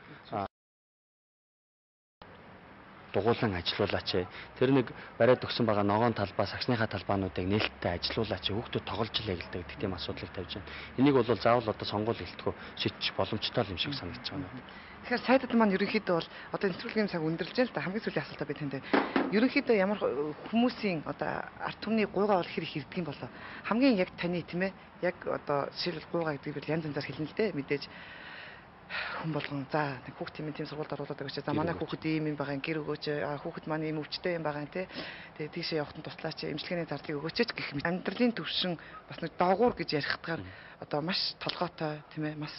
дугуулan ажилуулаач. Тэр нэг бариад өгсөн байгаа ногоон талбай, сагсныхаа талбаануудыг нээлттэй ажилуулаач. Хүүхдүүд тоглож илээ гэдэг тийм асуудлыг тавьж байна. Энийг бол заавал одоо сонгуул гэлтгөө шийдчих боломжтой юм шиг санагдаж байна. Тэгэхээр сайдад маань ерөнхийдөө бол одоо нэвтрүүлгийн цаг өндөрлж байна л да. Хамгийн сүүлийн асуултаа би танд. Ерөнхийдөө ямар хүмүүсийн одоо ард түмний гуйгаа бол хэр их ирдэг юм болоо. Хамгийн яг таны тийм ээ. Яг одоо жишээлбэл гуйгаа гэдэг нь янз янзаар хэлнэ л дээ. Мэдээж хүн болгон за нэг хүүхд тийм сургуульд оруулаад байгаа ч за манай хүүхэд ийм юм байгаа гэр өгөөч хүүхэд маань ийм өвчтэй юм байгаа те тэгээ тийшээ явахад нь туслаач эмчилгээний зардлыг өгөөч гэх мэт амьдралын төвшин бас нэг доогуур гэж ярихтгаар одоо маш толгойтой тийм ээ маш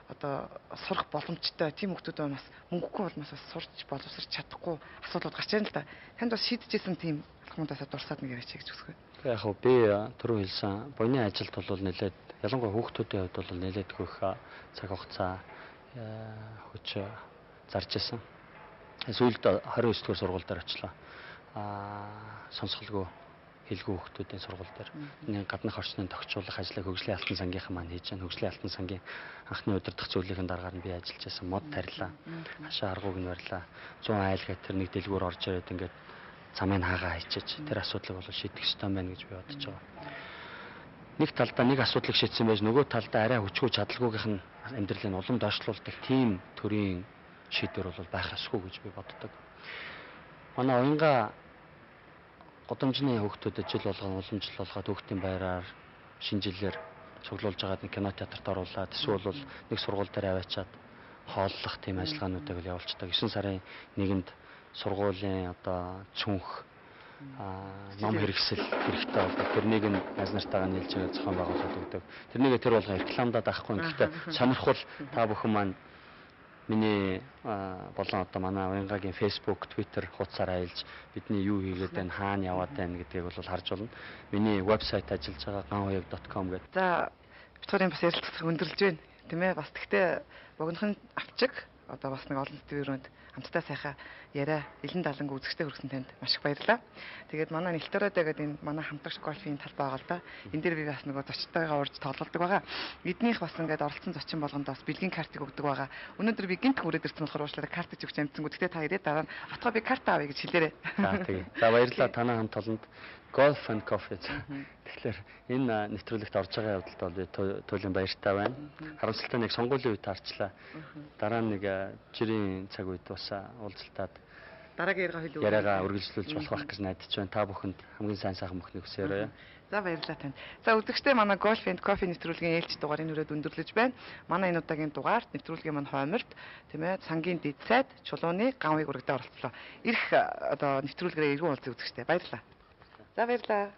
одоо сурах боломжтой тийм хүмүүстэй бас мөнгөгүй бол бас сурч боловсрч чадахгүй асуудлууд гарч байна л да. Танд бас шийдэжсэн тийм алхмуудаас дурсаад нэг яриач гэж үзэх вэ? Яг би түрүү хэлсэн буйны ажилд бол нэлээд ялангуяа хүүхдүүдийн хувьд бол нэлээд хөх цаг хугацаа хүч зарж исэн. Сүүлд 29 дугаар сургууль дээр очлоо. Сонсголгүй хэлгүй хүүхдүүдийн сургууль дээр нэг гаднах орчныг тохижуулах ажлыг хөгжлийн алтан сангийнхан маань хийж байна. Хөгжлийн алтан сангийн анхны удирдах зөвлөлийн дараагаар нь би ажиллаж байсан. Мод тарилаа. Хашаа аргууг нь барьлаа. 100 айл гэх тэр нэг дэлгүүр орж ирээд ингээд замыг хаагаа хийчих. Тэр асуудлыг бол шийдэх ёстой байна гэж би бодож байгаа. Нэг талдаа нэг асуудлыг шийдсэн байж нөгөө талдаа арай хүчгүй чадалгүйгийнх нь амьдралыг улам доошлуулдаг тийм төрлийн шийдвэр бол байх ёсгүй гэж би боддог. Манай уянга годамжны хүүхдүүдэд жил болгон улам жил болгоод хүүхдийн баяраар шинэ жилээр цуглуулж байгаа нэг кино театрт оруулаад эсвэл бол нэг сургууль дээр аваачаад хооллох тийм ажиллагаануудыг явуулцдаг. 9 сарын 1-нд сургуулийн одоо цүнх ном хэрэгсэл хэрэгтэй болдог. Тэрнийг нь найз нартайгаа нийлж байгаа зохион байгуулалт өгдөг. Тэрнийг тэр болгон рекламадаад авахгүй. Гэхдээ сонирхол та бүхэн маань миний болон одоо манай уянгагийн Facebook, Twitter хуудасаар айлж бидний юу хийгээд байна, хаана яваад байна гэдгийг бол харж болно. Миний вебсайт ажиллаж байгаа ganhoyag.com гэдэг. За битүүрийн бас ярилцлага өндөрлж байна. Тийм ээ. Бас тэгтээ богинохон авчиг одоо бас нэг олон сэдвүүрөнд хамтдаа сайхан яриа элен даланг үзэгчтэй хүргэсэн танд маш их баярлалаа. Тэгээд манай нэлтөрөөд гэдэг энэ манай хамтлагч гольфийн талбай байгаа л да. Энэ дээр би бас нөгөө зочдтойгоо урьж тоглолдог байгаа. Эднийх бас ингээд оролцсон зочин болгонд бас бэлгийн картыг өгдөг байгаа. Өнөөдөр би гинт хүрээд ирсэн болохоор уучлаарай картыг өгч амжсангүй. Тэгтээ та ирээд дараа нь отгоо би карт авъя гэж хэлээрэй. За тэгээ. За баярлалаа танай хамт олонд Golf and Coffee. Тэгэхээр энэ нэвтрүүлэгт орж байгаа явдалд бол би туйлын баяртай байна. Харамсалтай нэг сонгуулийн үед таарчлаа. Дараа нь нэг жирийн цаг үед бас уулзалтаад дараагийн яриагаа үргэлжлүүлж болох байх гэж найдаж байна. Та бүхэнд хамгийн сайн сайхан мөхний хүсээрэй. За баярлалаа танд. За үзэгчдээ манай Golf and Coffee нэвтрүүлгийн ээлж дугаарыг өрөөд өндөрлөж байна. Манай энэ удаагийн дугаарт нэвтрүүлгийн маань хойморт тийм ээ цангийн дэд сайд чулууны ган уяг урагтаа оролцлоо. Ирэх одоо нэвтрүүлгээрээ эргэн уулзъя үзэгчдээ. Баярлалаа. За баярлалаа.